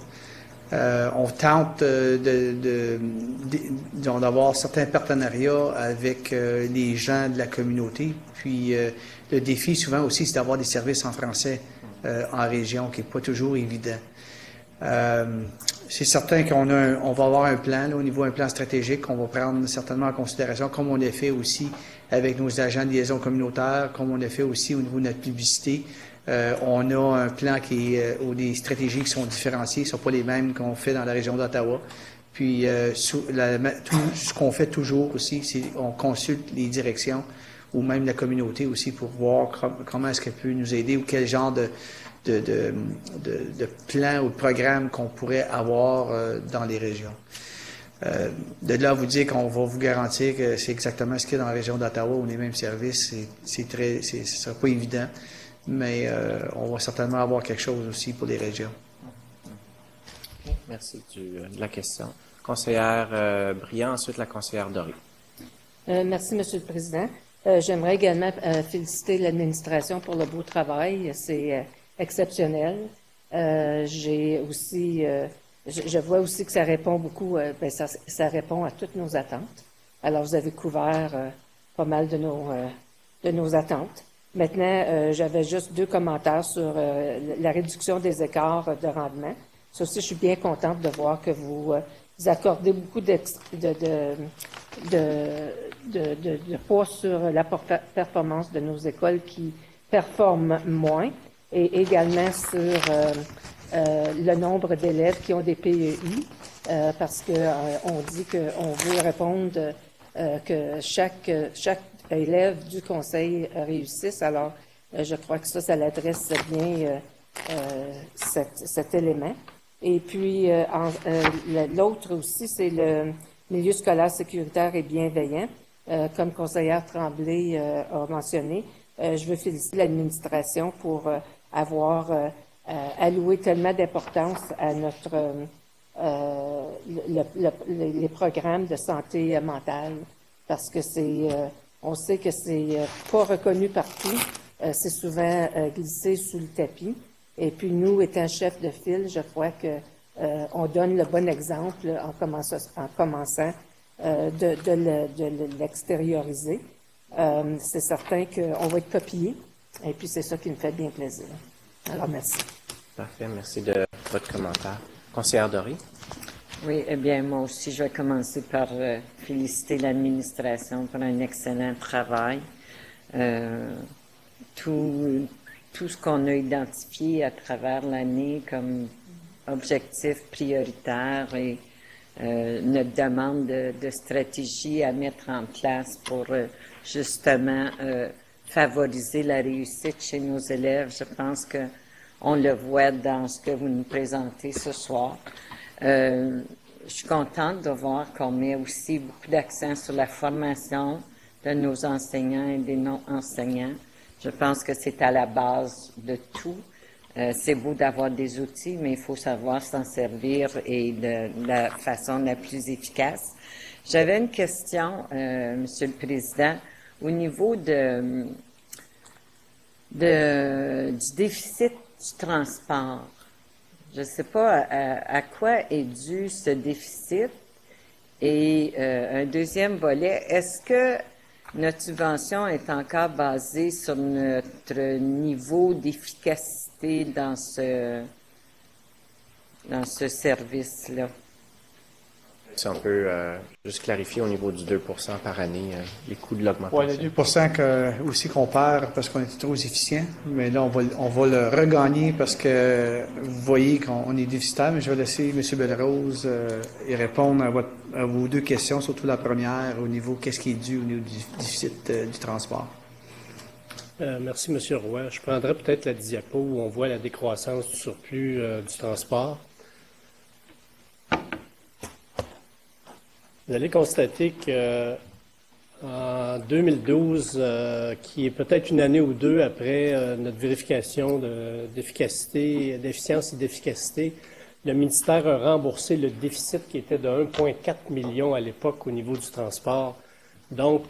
On tente d'avoir certains partenariats avec les gens de la communauté. Puis le défi souvent aussi, c'est d'avoir des services en français en région, qui n'est pas toujours évident. C'est certain qu'on va avoir un plan, là, au niveau d'un plan stratégique, qu'on va prendre certainement en considération, comme on a fait aussi avec nos agents de liaison communautaire, comme on a fait aussi au niveau de notre publicité. On a un plan ou des stratégies qui sont différenciées, ne sont pas les mêmes qu'on fait dans la région d'Ottawa. Puis, tout ce qu'on fait toujours aussi, c'est on consulte les directions ou même la communauté aussi pour voir comment est-ce qu'elle peut nous aider ou quel genre de plan ou de programme qu'on pourrait avoir dans les régions. De là à vous dire qu'on va vous garantir que c'est exactement ce qu'il y a dans la région d'Ottawa ou les mêmes services, ce ne sera pas évident, mais on va certainement avoir quelque chose aussi pour les régions. Merci de la question. Conseillère Brillant, ensuite la conseillère Doré. Merci, Monsieur le Président. J'aimerais également féliciter l'administration pour le beau travail. C'est exceptionnel. J'ai aussi, je vois aussi que ça répond beaucoup, ça répond à toutes nos attentes. Alors, vous avez couvert pas mal de nos attentes. Maintenant, j'avais juste 2 commentaires sur la réduction des écarts de rendement. Ça aussi, je suis bien contente de voir que vous accordez beaucoup de poids sur la performance de nos écoles qui performent moins et également sur le nombre d'élèves qui ont des PEI parce que on dit qu'on veut répondre que chaque élève du conseil réussisse. Alors, Je crois que ça l'adresse bien cet élément. Et puis, l'autre aussi, c'est le milieu scolaire sécuritaire et bienveillant. Comme conseillère Tremblay a mentionné, je veux féliciter l'administration pour avoir alloué tellement d'importance à notre les programmes de santé mentale, parce que on sait que c'est pas reconnu partout, c'est souvent glissé sous le tapis. Et puis nous, étant chef de file, je crois que on donne le bon exemple en commençant de l'extérioriser. C'est certain qu'on va être copié, et puis c'est ça qui me fait bien plaisir. Alors, merci. Parfait, merci de votre commentaire. Conseillère Dory? Oui, eh bien, moi aussi, je vais commencer par féliciter l'administration pour un excellent travail. Tout ce qu'on a identifié à travers l'année comme objectif prioritaire et notre demande de stratégie à mettre en place pour justement favoriser la réussite chez nos élèves. Je pense que on le voit dans ce que vous nous présentez ce soir. Je suis contente de voir qu'on met aussi beaucoup d'accent sur la formation de nos enseignants et des non-enseignants. Je pense que c'est à la base de tout. C'est beau d'avoir des outils, mais il faut savoir s'en servir et de la façon la plus efficace. J'avais une question, Monsieur le Président, au niveau du déficit du transport. Je ne sais pas à quoi est dû ce déficit. Et un deuxième volet, est-ce que notre subvention est encore basée sur notre niveau d'efficacité dans ce service-là? Si on peut juste clarifier au niveau du 2 par année, les coûts de l'augmentation. Oui, le 2 aussi qu'on perd parce qu'on était trop efficient, mais là, on va le regagner parce que vous voyez qu'on est déficitaire, mais je vais laisser M. Bellerose y répondre à vos deux questions, surtout la première, au niveau qu'est-ce qui est dû au niveau du déficit du transport. Merci, M. Roy. Je prendrais peut-être la diapo où on voit la décroissance du surplus du transport. Vous allez constater qu'en 2012, qui est peut-être une année ou deux après notre vérification d'efficacité, d'efficience et d'efficacité, le ministère a remboursé le déficit qui était de 1,4 million à l'époque au niveau du transport. Donc,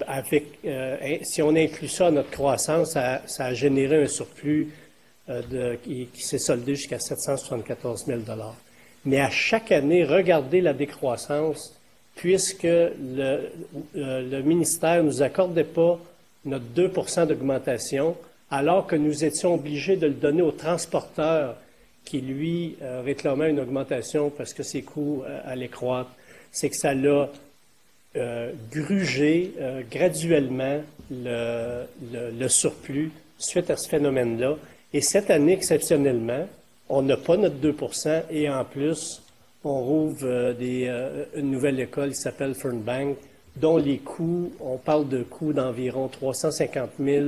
si on inclut ça à notre croissance, ça a généré un surplus qui s'est soldé jusqu'à 774 000 $. Mais à chaque année, regardez la décroissance, puisque le ministère ne nous accordait pas notre 2 d'augmentation, alors que nous étions obligés de le donner au transporteur qui, lui, réclamait une augmentation parce que ses coûts allaient croître. C'est que ça l'a grugé graduellement le surplus suite à ce phénomène-là. Et cette année, exceptionnellement, on n'a pas notre 2 et en plus, on rouvre une nouvelle école qui s'appelle Fernbank, dont les coûts, on parle de coûts d'environ 350 000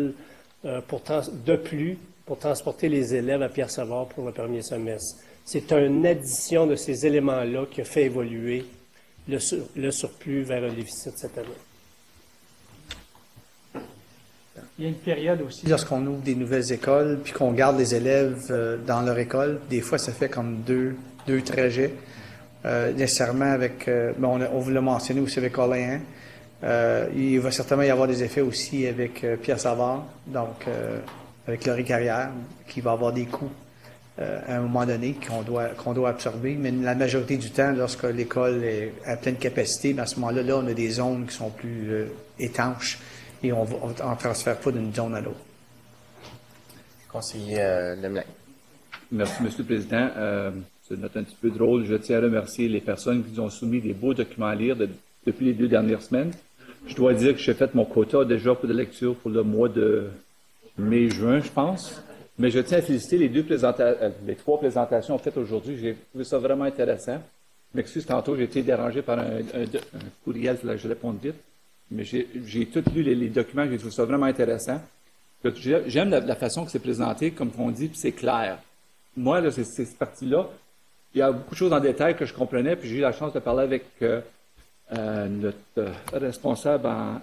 de plus pour transporter les élèves à Pierre-Savard pour le premier semestre. C'est une addition de ces éléments-là qui a fait évoluer le surplus vers un déficit cette année. Il y a une période aussi, lorsqu'on ouvre des nouvelles écoles, puis qu'on garde les élèves dans leur école, des fois, ça fait comme deux trajets. Nécessairement avec, on vous l'a mentionné aussi avec Orléans. Il va certainement y avoir des effets aussi avec Pierre Savard, donc avec Laurie Carrière, qui va avoir des coûts à un moment donné qu'on doit absorber. Mais la majorité du temps, lorsque l'école est à pleine capacité, à ce moment-là, on a des zones qui sont plus étanches et on ne transfère pas d'une zone à l'autre. Conseiller Lemelin. Merci, M. le Président. C'est une note un petit peu drôle. Je tiens à remercier les personnes qui nous ont soumis des beaux documents à lire depuis les 2 dernières semaines. Je dois dire que j'ai fait mon quota déjà pour de lecture pour le mois de mai-juin, je pense. Mais je tiens à féliciter les 3 présentations faites aujourd'hui. J'ai trouvé ça vraiment intéressant. Je m'excuse, tantôt, j'ai été dérangé par un courriel, il fallait que je réponde vite. Mais j'ai tout lu les documents, j'ai trouvé ça vraiment intéressant. J'aime la façon que c'est présenté, comme on dit, puis c'est clair. Moi, là, c'est cette partie-là. Il y a beaucoup de choses en détail que je comprenais, puis j'ai eu la chance de parler avec notre responsable en...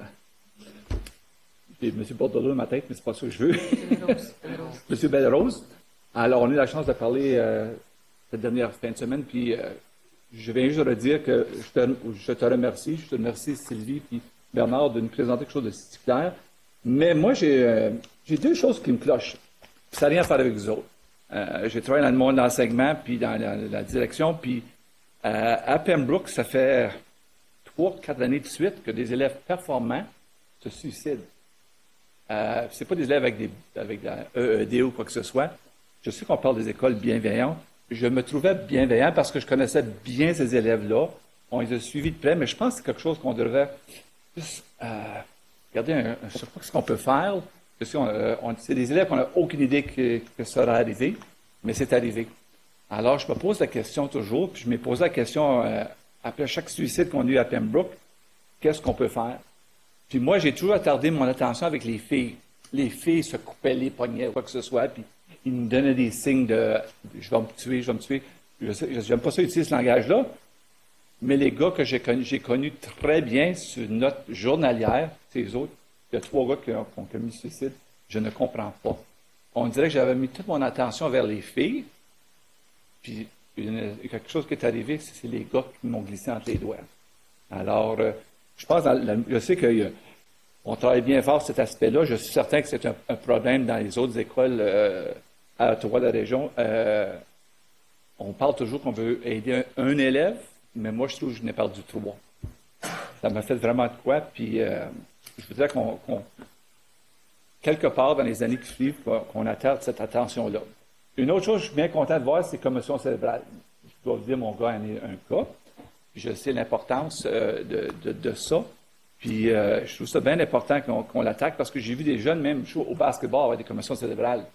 J'ai M. Bordelot dans ma tête, mais c'est pas ça que je veux. M. Bellerose. Alors, on a eu la chance de parler cette dernière fin de semaine, puis je viens juste de dire que je te remercie. Je te remercie, Sylvie puis Bernard, de nous présenter quelque chose de si clair. Mais moi, j'ai deux choses qui me clochent. Ça n'a rien à faire avec vous autres. J'ai travaillé dans le monde de l'enseignement, puis dans la direction, puis à Pembroke, ça fait 3-4 années de suite que des élèves performants se suicident. C'est pas des élèves avec la EED ou quoi que ce soit. Je sais qu'on parle des écoles bienveillantes. Je me trouvais bienveillant parce que je connaissais bien ces élèves-là. On les a suivis de près, mais je pense que c'est quelque chose qu'on devrait plus regarder sur ce qu'on peut faire. C'est des élèves qu'on n'a aucune idée que ça va arriver, mais c'est arrivé. Alors, je me pose la question toujours, puis je me pose la question après chaque suicide qu'on a eu à Pembroke, qu'est-ce qu'on peut faire? Puis moi, j'ai toujours attardé mon attention avec les filles. Les filles se coupaient les poignets, quoi que ce soit, puis ils nous donnaient des signes de « je vais me tuer, je vais me tuer ». J'aime pas ça utiliser ce langage-là, mais les gars que j'ai connus très bien sur notre journalière, ces autres, il y a 3 gars qui ont commis suicide, je ne comprends pas. On dirait que j'avais mis toute mon attention vers les filles, puis il y a quelque chose qui est arrivé, c'est les gars qui m'ont glissé entre les doigts. Alors, je pense, je sais qu'on travaille bien fort cet aspect-là. Je suis certain que c'est un problème dans les autres écoles à Ottawa, de la région. On parle toujours qu'on veut aider un élève, mais moi, je trouve que je n'ai perdu 3. Ça m'a fait vraiment de quoi, puis je voudrais quelque part dans les années qui suivent, qu'on attarde cette attention-là. Une autre chose que je suis bien content de voir, c'est commotion cérébrale. Je dois vous dire, mon gars en est un cas. Je sais l'importance de ça. Puis je trouve ça bien important qu'on l'attaque parce que j'ai vu des jeunes, même au basketball, avoir des commotions cérébrales.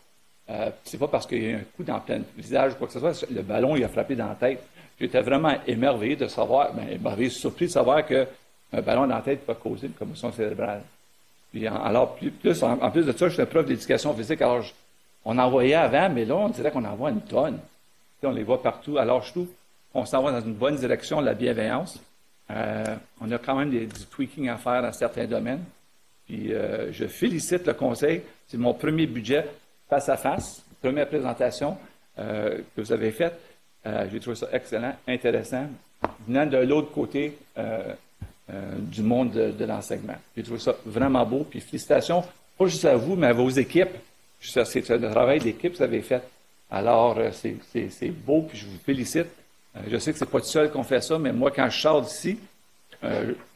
C'est pas parce qu'il y a eu un coup dans le plein visage ou quoi que ce soit, le ballon il a frappé dans la tête. J'étais vraiment émerveillé de savoir, surpris de savoir qu'un ballon dans la tête peut causer une commotion cérébrale. Puis alors, en plus de ça, je suis un prof d'éducation physique, alors on en voyait avant, mais là, on dirait qu'on en voit une tonne. Puis, on les voit partout. Alors, je trouve qu'on s'en va dans une bonne direction, la bienveillance. On a quand même du tweaking à faire dans certains domaines. Puis, je félicite le conseil. C'est mon premier budget face à face, première présentation que vous avez faite. J'ai trouvé ça excellent, intéressant, venant de l'autre côté du monde de l'enseignement. J'ai trouvé ça vraiment beau. Puis, félicitations, pas juste à vous, mais à vos équipes. C'est le travail d'équipe que vous avez fait. Alors, c'est beau, puis je vous félicite. Je sais que c'est pas tout seul qu'on fait ça, mais moi, quand je sors d'ici,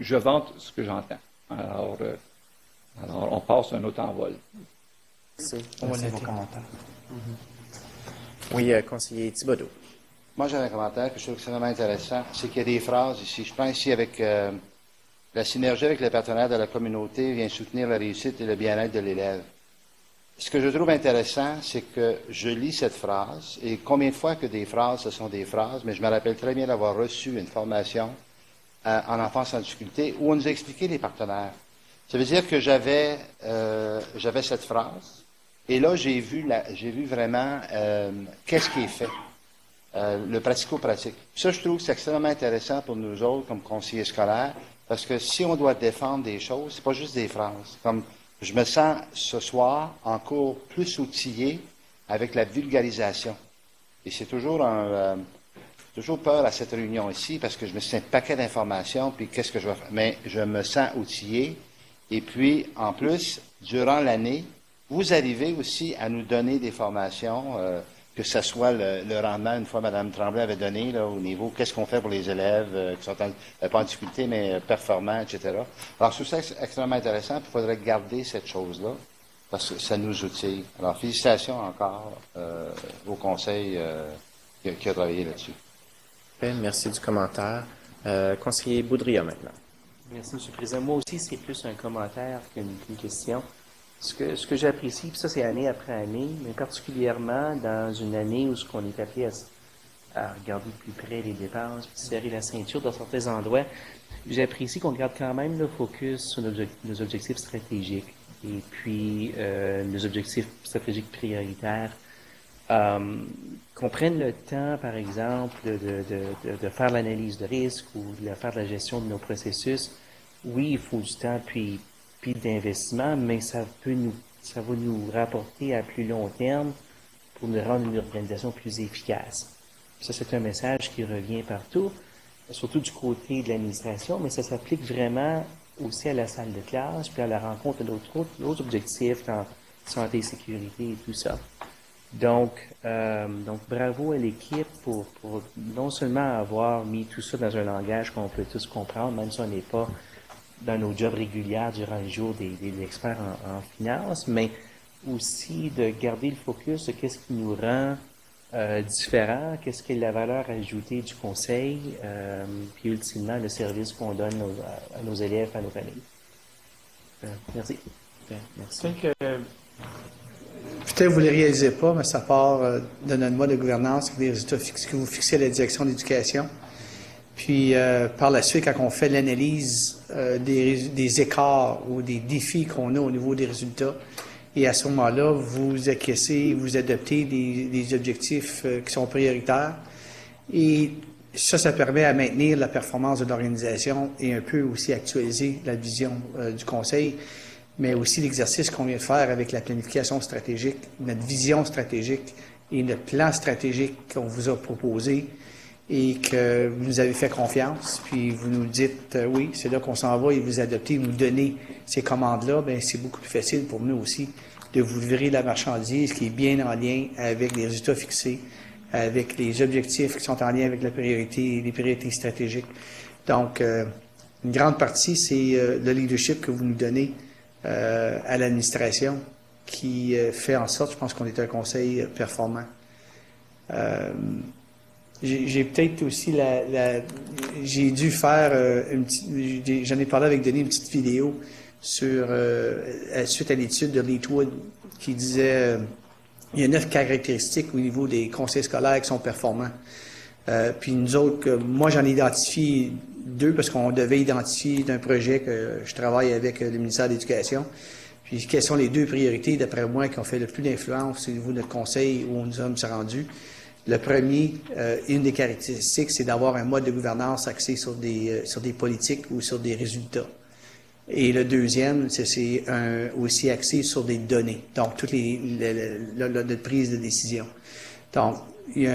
je vante ce que j'entends. Alors, on passe un autre envol. Merci. Merci vos commentaires. Oui, conseiller Thibodeau. Moi, j'ai un commentaire que je trouve extrêmement intéressant. C'est qu'il y a des phrases ici. Je prends ici avec la synergie avec les partenaires de la communauté vient soutenir la réussite et le bien-être de l'élève. Ce que je trouve intéressant, c'est que je lis cette phrase, et combien de fois que des phrases, ce sont des phrases, mais je me rappelle très bien d'avoir reçu une formation en enfance en difficulté où on nous a expliqué les partenaires. Ça veut dire que j'avais cette phrase, et là, j'ai vu vraiment qu'est-ce qui est fait, le pratico-pratique. Ça, je trouve que c'est extrêmement intéressant pour nous autres, comme conseillers scolaires, parce que si on doit défendre des choses, c'est pas juste des phrases. Comme je me sens ce soir encore plus outillé avec la vulgarisation. Et c'est toujours toujours peur à cette réunion ici parce que je me suis un paquet d'informations, puis qu'est-ce que je vais faire? Mais je me sens outillé. Et puis, en plus, durant l'année, vous arrivez aussi à nous donner des formations, que ce soit le rendement, une fois Mme Tremblay avait donné, là, au niveau, qu'est-ce qu'on fait pour les élèves qui sont pas en difficulté, mais performants, etc. Alors, je trouve ça extrêmement intéressant, puis il faudrait garder cette chose-là, parce que ça nous outille. Alors, félicitations encore au conseil qui a travaillé là-dessus. Merci du commentaire. Conseiller Boudria, maintenant. Merci, M. le Président. Moi aussi, c'est plus un commentaire qu'une question. Ce que j'apprécie, puis ça c'est année après année, mais particulièrement dans une année où on est appelé à regarder de plus près les dépenses, puis serrer la ceinture dans certains endroits, j'apprécie qu'on garde quand même le focus sur nos objectifs stratégiques. et puis nos objectifs stratégiques prioritaires. Qu'on prenne le temps, par exemple, de faire l'analyse de risque ou de faire de la gestion de nos processus. Oui, il faut du temps puis d'investissement, mais ça va nous rapporter à plus long terme pour nous rendre une organisation plus efficace. Ça, c'est un message qui revient partout, surtout du côté de l'administration, mais ça s'applique vraiment aussi à la salle de classe, puis à la rencontre d'autres objectifs en santé et sécurité et tout ça. Donc bravo à l'équipe pour non seulement avoir mis tout ça dans un langage qu'on peut tous comprendre, même si on n'est pas dans nos jobs réguliers durant le jour des experts en finance, mais aussi de garder le focus de qu'est-ce qui nous rend différents, qu'est-ce qui est la valeur ajoutée du conseil, puis ultimement le service qu'on donne à nos élèves, à nos familles. Merci. Merci. Peut-être que vous ne le réalisez pas, mais ça part de notre mode de gouvernance, des résultats que vous fixez à la direction de l'éducation. Puis, par la suite, quand on fait l'analyse des écarts ou des défis qu'on a au niveau des résultats, et à ce moment-là, vous acquiescez, vous adoptez des objectifs qui sont prioritaires. Et ça permet à maintenir la performance de l'organisation et un peu aussi actualiser la vision du conseil, mais aussi l'exercice qu'on vient de faire avec la planification stratégique, notre vision stratégique et notre plan stratégique qu'on vous a proposé et que vous nous avez fait confiance, puis vous nous dites oui, c'est là qu'on s'en va et vous adoptez, nous donnez ces commandes-là, bien c'est beaucoup plus facile pour nous aussi de vous livrer la marchandise qui est bien en lien avec les résultats fixés, avec les objectifs qui sont en lien avec les priorités stratégiques. Donc, une grande partie, c'est le leadership que vous nous donnez à l'administration qui fait en sorte, je pense qu'on est un conseil performant. J'ai peut-être aussi j'ai dû faire j'en ai parlé avec Denis, une petite vidéo suite à l'étude de Leetwood qui disait il y a 9 caractéristiques au niveau des conseils scolaires qui sont performants. Puis nous autres, moi j'en ai identifié 2 parce qu'on devait identifier d'un projet que je travaille avec le ministère de l'Éducation. Puis quelles sont les 2 priorités, d'après moi, qui ont fait le plus d'influence au niveau de notre conseil où nous sommes rendus. Le premier, une des caractéristiques, c'est d'avoir un mode de gouvernance axé sur des politiques ou sur des résultats. Et le deuxième, c'est aussi axé sur des données, donc toutes notre prise de décision. Donc, on a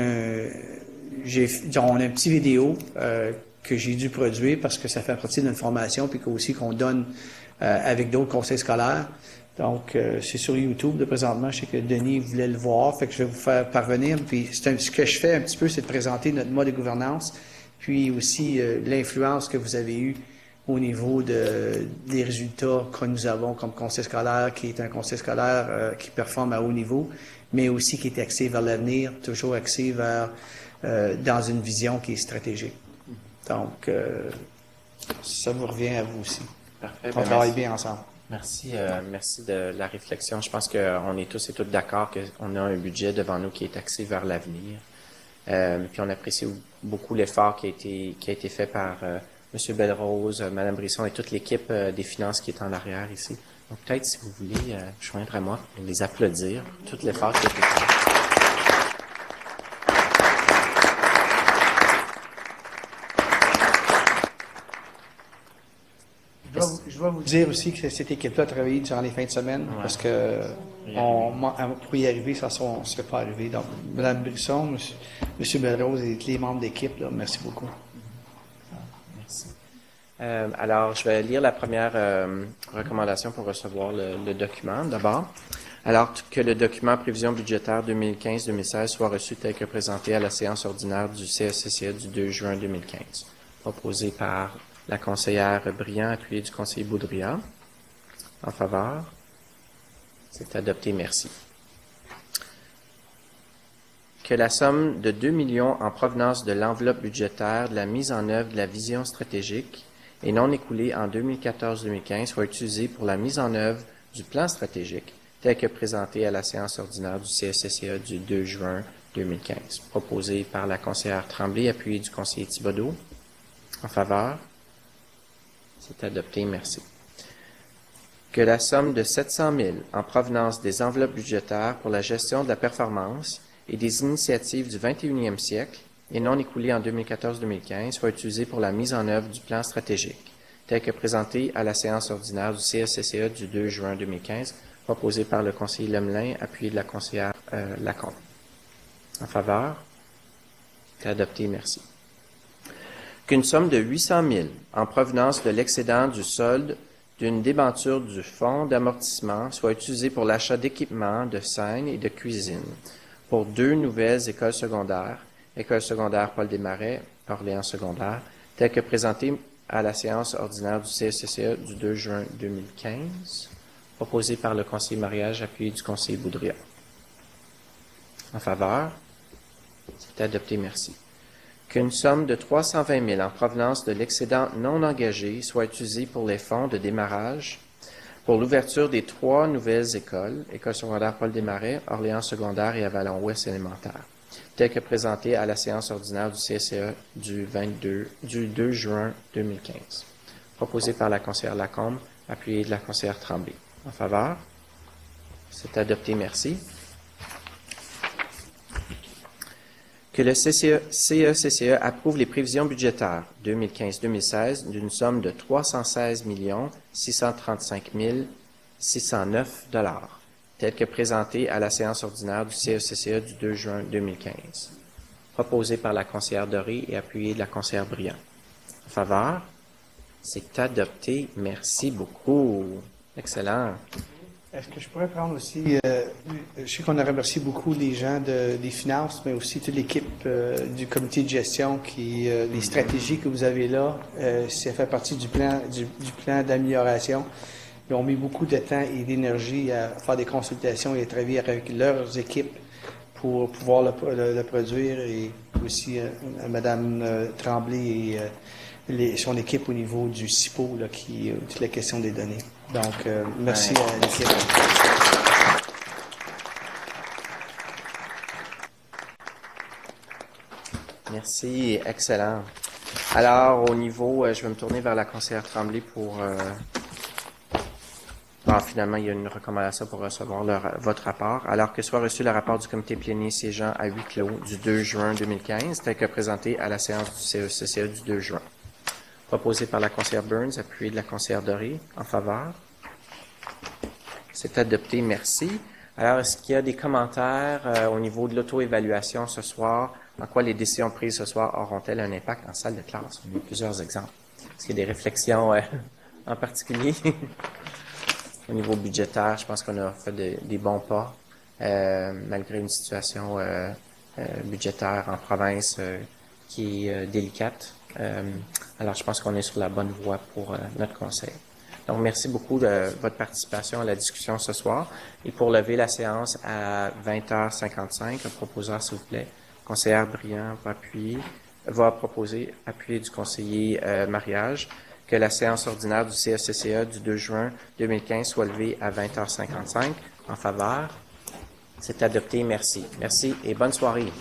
une petite vidéo que j'ai dû produire parce que ça fait partie d'une formation, puis aussi qu'on donne avec d'autres conseils scolaires. Donc, c'est sur YouTube de présentement. Je sais que Denis voulait le voir, fait que je vais vous faire parvenir. Puis, ce que je fais un petit peu, c'est de présenter notre mode de gouvernance, puis aussi l'influence que vous avez eue au niveau des résultats que nous avons comme conseil scolaire, qui est un conseil scolaire qui performe à haut niveau, mais aussi qui est axé vers l'avenir, toujours axé vers dans une vision qui est stratégique. Donc, ça vous revient à vous aussi. Parfait. On travaille bien ensemble. Merci de la réflexion. Je pense qu'on est tous et toutes d'accord qu'on a un budget devant nous qui est axé vers l'avenir. Puis on apprécie beaucoup l'effort qui a été fait par M. Belrose, Mme Brisson et toute l'équipe des finances qui est en arrière ici. Donc peut-être si vous voulez joindre à moi pour les applaudir, tout l'effort qui a été fait. Je dois vous dire aussi que cette équipe-là a travaillé durant les fins de semaine parce que pour y arriver, ça ne serait pas arrivé. Donc, Mme Brisson, M. Belrose et les membres d'équipe, merci beaucoup. Merci. Alors, je vais lire la première recommandation pour recevoir le document d'abord. Alors que le document prévision budgétaire 2015-2016 soit reçu tel que présenté à la séance ordinaire du CSCCA du 2 juin 2015, proposé par la conseillère Briand, appuyée du conseiller Boudria. En faveur? C'est adopté, merci. Que la somme de 2 millions en provenance de l'enveloppe budgétaire de la mise en œuvre de la vision stratégique et non écoulée en 2014-2015 soit utilisée pour la mise en œuvre du plan stratégique tel que présenté à la séance ordinaire du CSCCA du 2 juin 2015, proposé par la conseillère Tremblay, appuyée du conseiller Thibodeau. En faveur? C'est adopté, merci. que la somme de 700 000 en provenance des enveloppes budgétaires pour la gestion de la performance et des initiatives du 21e siècle et non écoulées en 2014-2015 soit utilisée pour la mise en œuvre du plan stratégique, tel que présenté à la séance ordinaire du CSCCA du 2 juin 2015, proposé par le conseiller Lemelin, appuyé de la conseillère Lacombe. En faveur? C'est adopté, merci. Qu'une somme de 800 000 en provenance de l'excédent du solde d'une débenture du fonds d'amortissement soit utilisée pour l'achat d'équipements de scène et de cuisine pour 2 nouvelles écoles secondaires, École secondaire Paul Desmarais, Orléans secondaire, telles que présentées à la séance ordinaire du CSCCA du 2 juin 2015, proposée par le conseiller Mariage, appuyé du conseiller Boudria. En faveur? C'est adopté, merci. Qu'une somme de 320 000 en provenance de l'excédent non engagé soit utilisée pour les fonds de démarrage pour l'ouverture des 3 nouvelles écoles, École secondaire Paul Desmarais, Orléans secondaire et Avalon-Ouest élémentaire, telles que présentées à la séance ordinaire du CSCA du 2 juin 2015, proposée par la conseillère Lacombe, appuyée de la conseillère Tremblay. En faveur? C'est adopté, merci. Que le CECCA approuve les prévisions budgétaires 2015-2016 d'une somme de 316 635 609 $, telles que présentées à la séance ordinaire du CECCA du 2 juin 2015, proposée par la conseillère Doré et appuyée de la conseillère Briand. En faveur? C'est adopté. Merci beaucoup. Excellent. Est-ce que je pourrais prendre aussi, je sais qu'on a remercié beaucoup les gens des finances, mais aussi toute l'équipe du comité de gestion, les stratégies que vous avez là, ça fait partie du plan d'amélioration. Ils ont mis beaucoup de temps et d'énergie à faire des consultations et à travailler avec leurs équipes pour pouvoir le produire, et aussi à Mme Tremblay et son équipe au niveau du CIPO, là, toute la question des données. Donc, merci à l'équipe. Merci, excellent. Alors, au niveau, je vais me tourner vers la conseillère Tremblay pour... finalement, il y a une recommandation pour recevoir votre rapport. Alors que soit reçu le rapport du comité plénier siégeant à huis clos du 2 juin 2015, tel que présenté à la séance du CECCA du 2 juin. Proposé par la conseillère Burns, appuyé de la conseillère Doré. En faveur? C'est adopté, merci. Alors, est-ce qu'il y a des commentaires au niveau de l'auto-évaluation ce soir? En quoi les décisions prises ce soir auront-elles un impact en salle de classe? On a eu plusieurs exemples. Est-ce qu'il y a des réflexions en particulier? Au niveau budgétaire, je pense qu'on a fait des bons pas, malgré une situation budgétaire en province qui est délicate. Alors, je pense qu'on est sur la bonne voie pour notre conseil. Donc, merci beaucoup de votre participation à la discussion ce soir. Et pour lever la séance à 20h55, un proposeur, s'il vous plaît, conseillère Briand va proposer, appuyé du conseiller Mariage, que la séance ordinaire du CSCCA du 2 juin 2015 soit levée à 20h55. En faveur? C'est adopté. Merci. Merci et bonne soirée.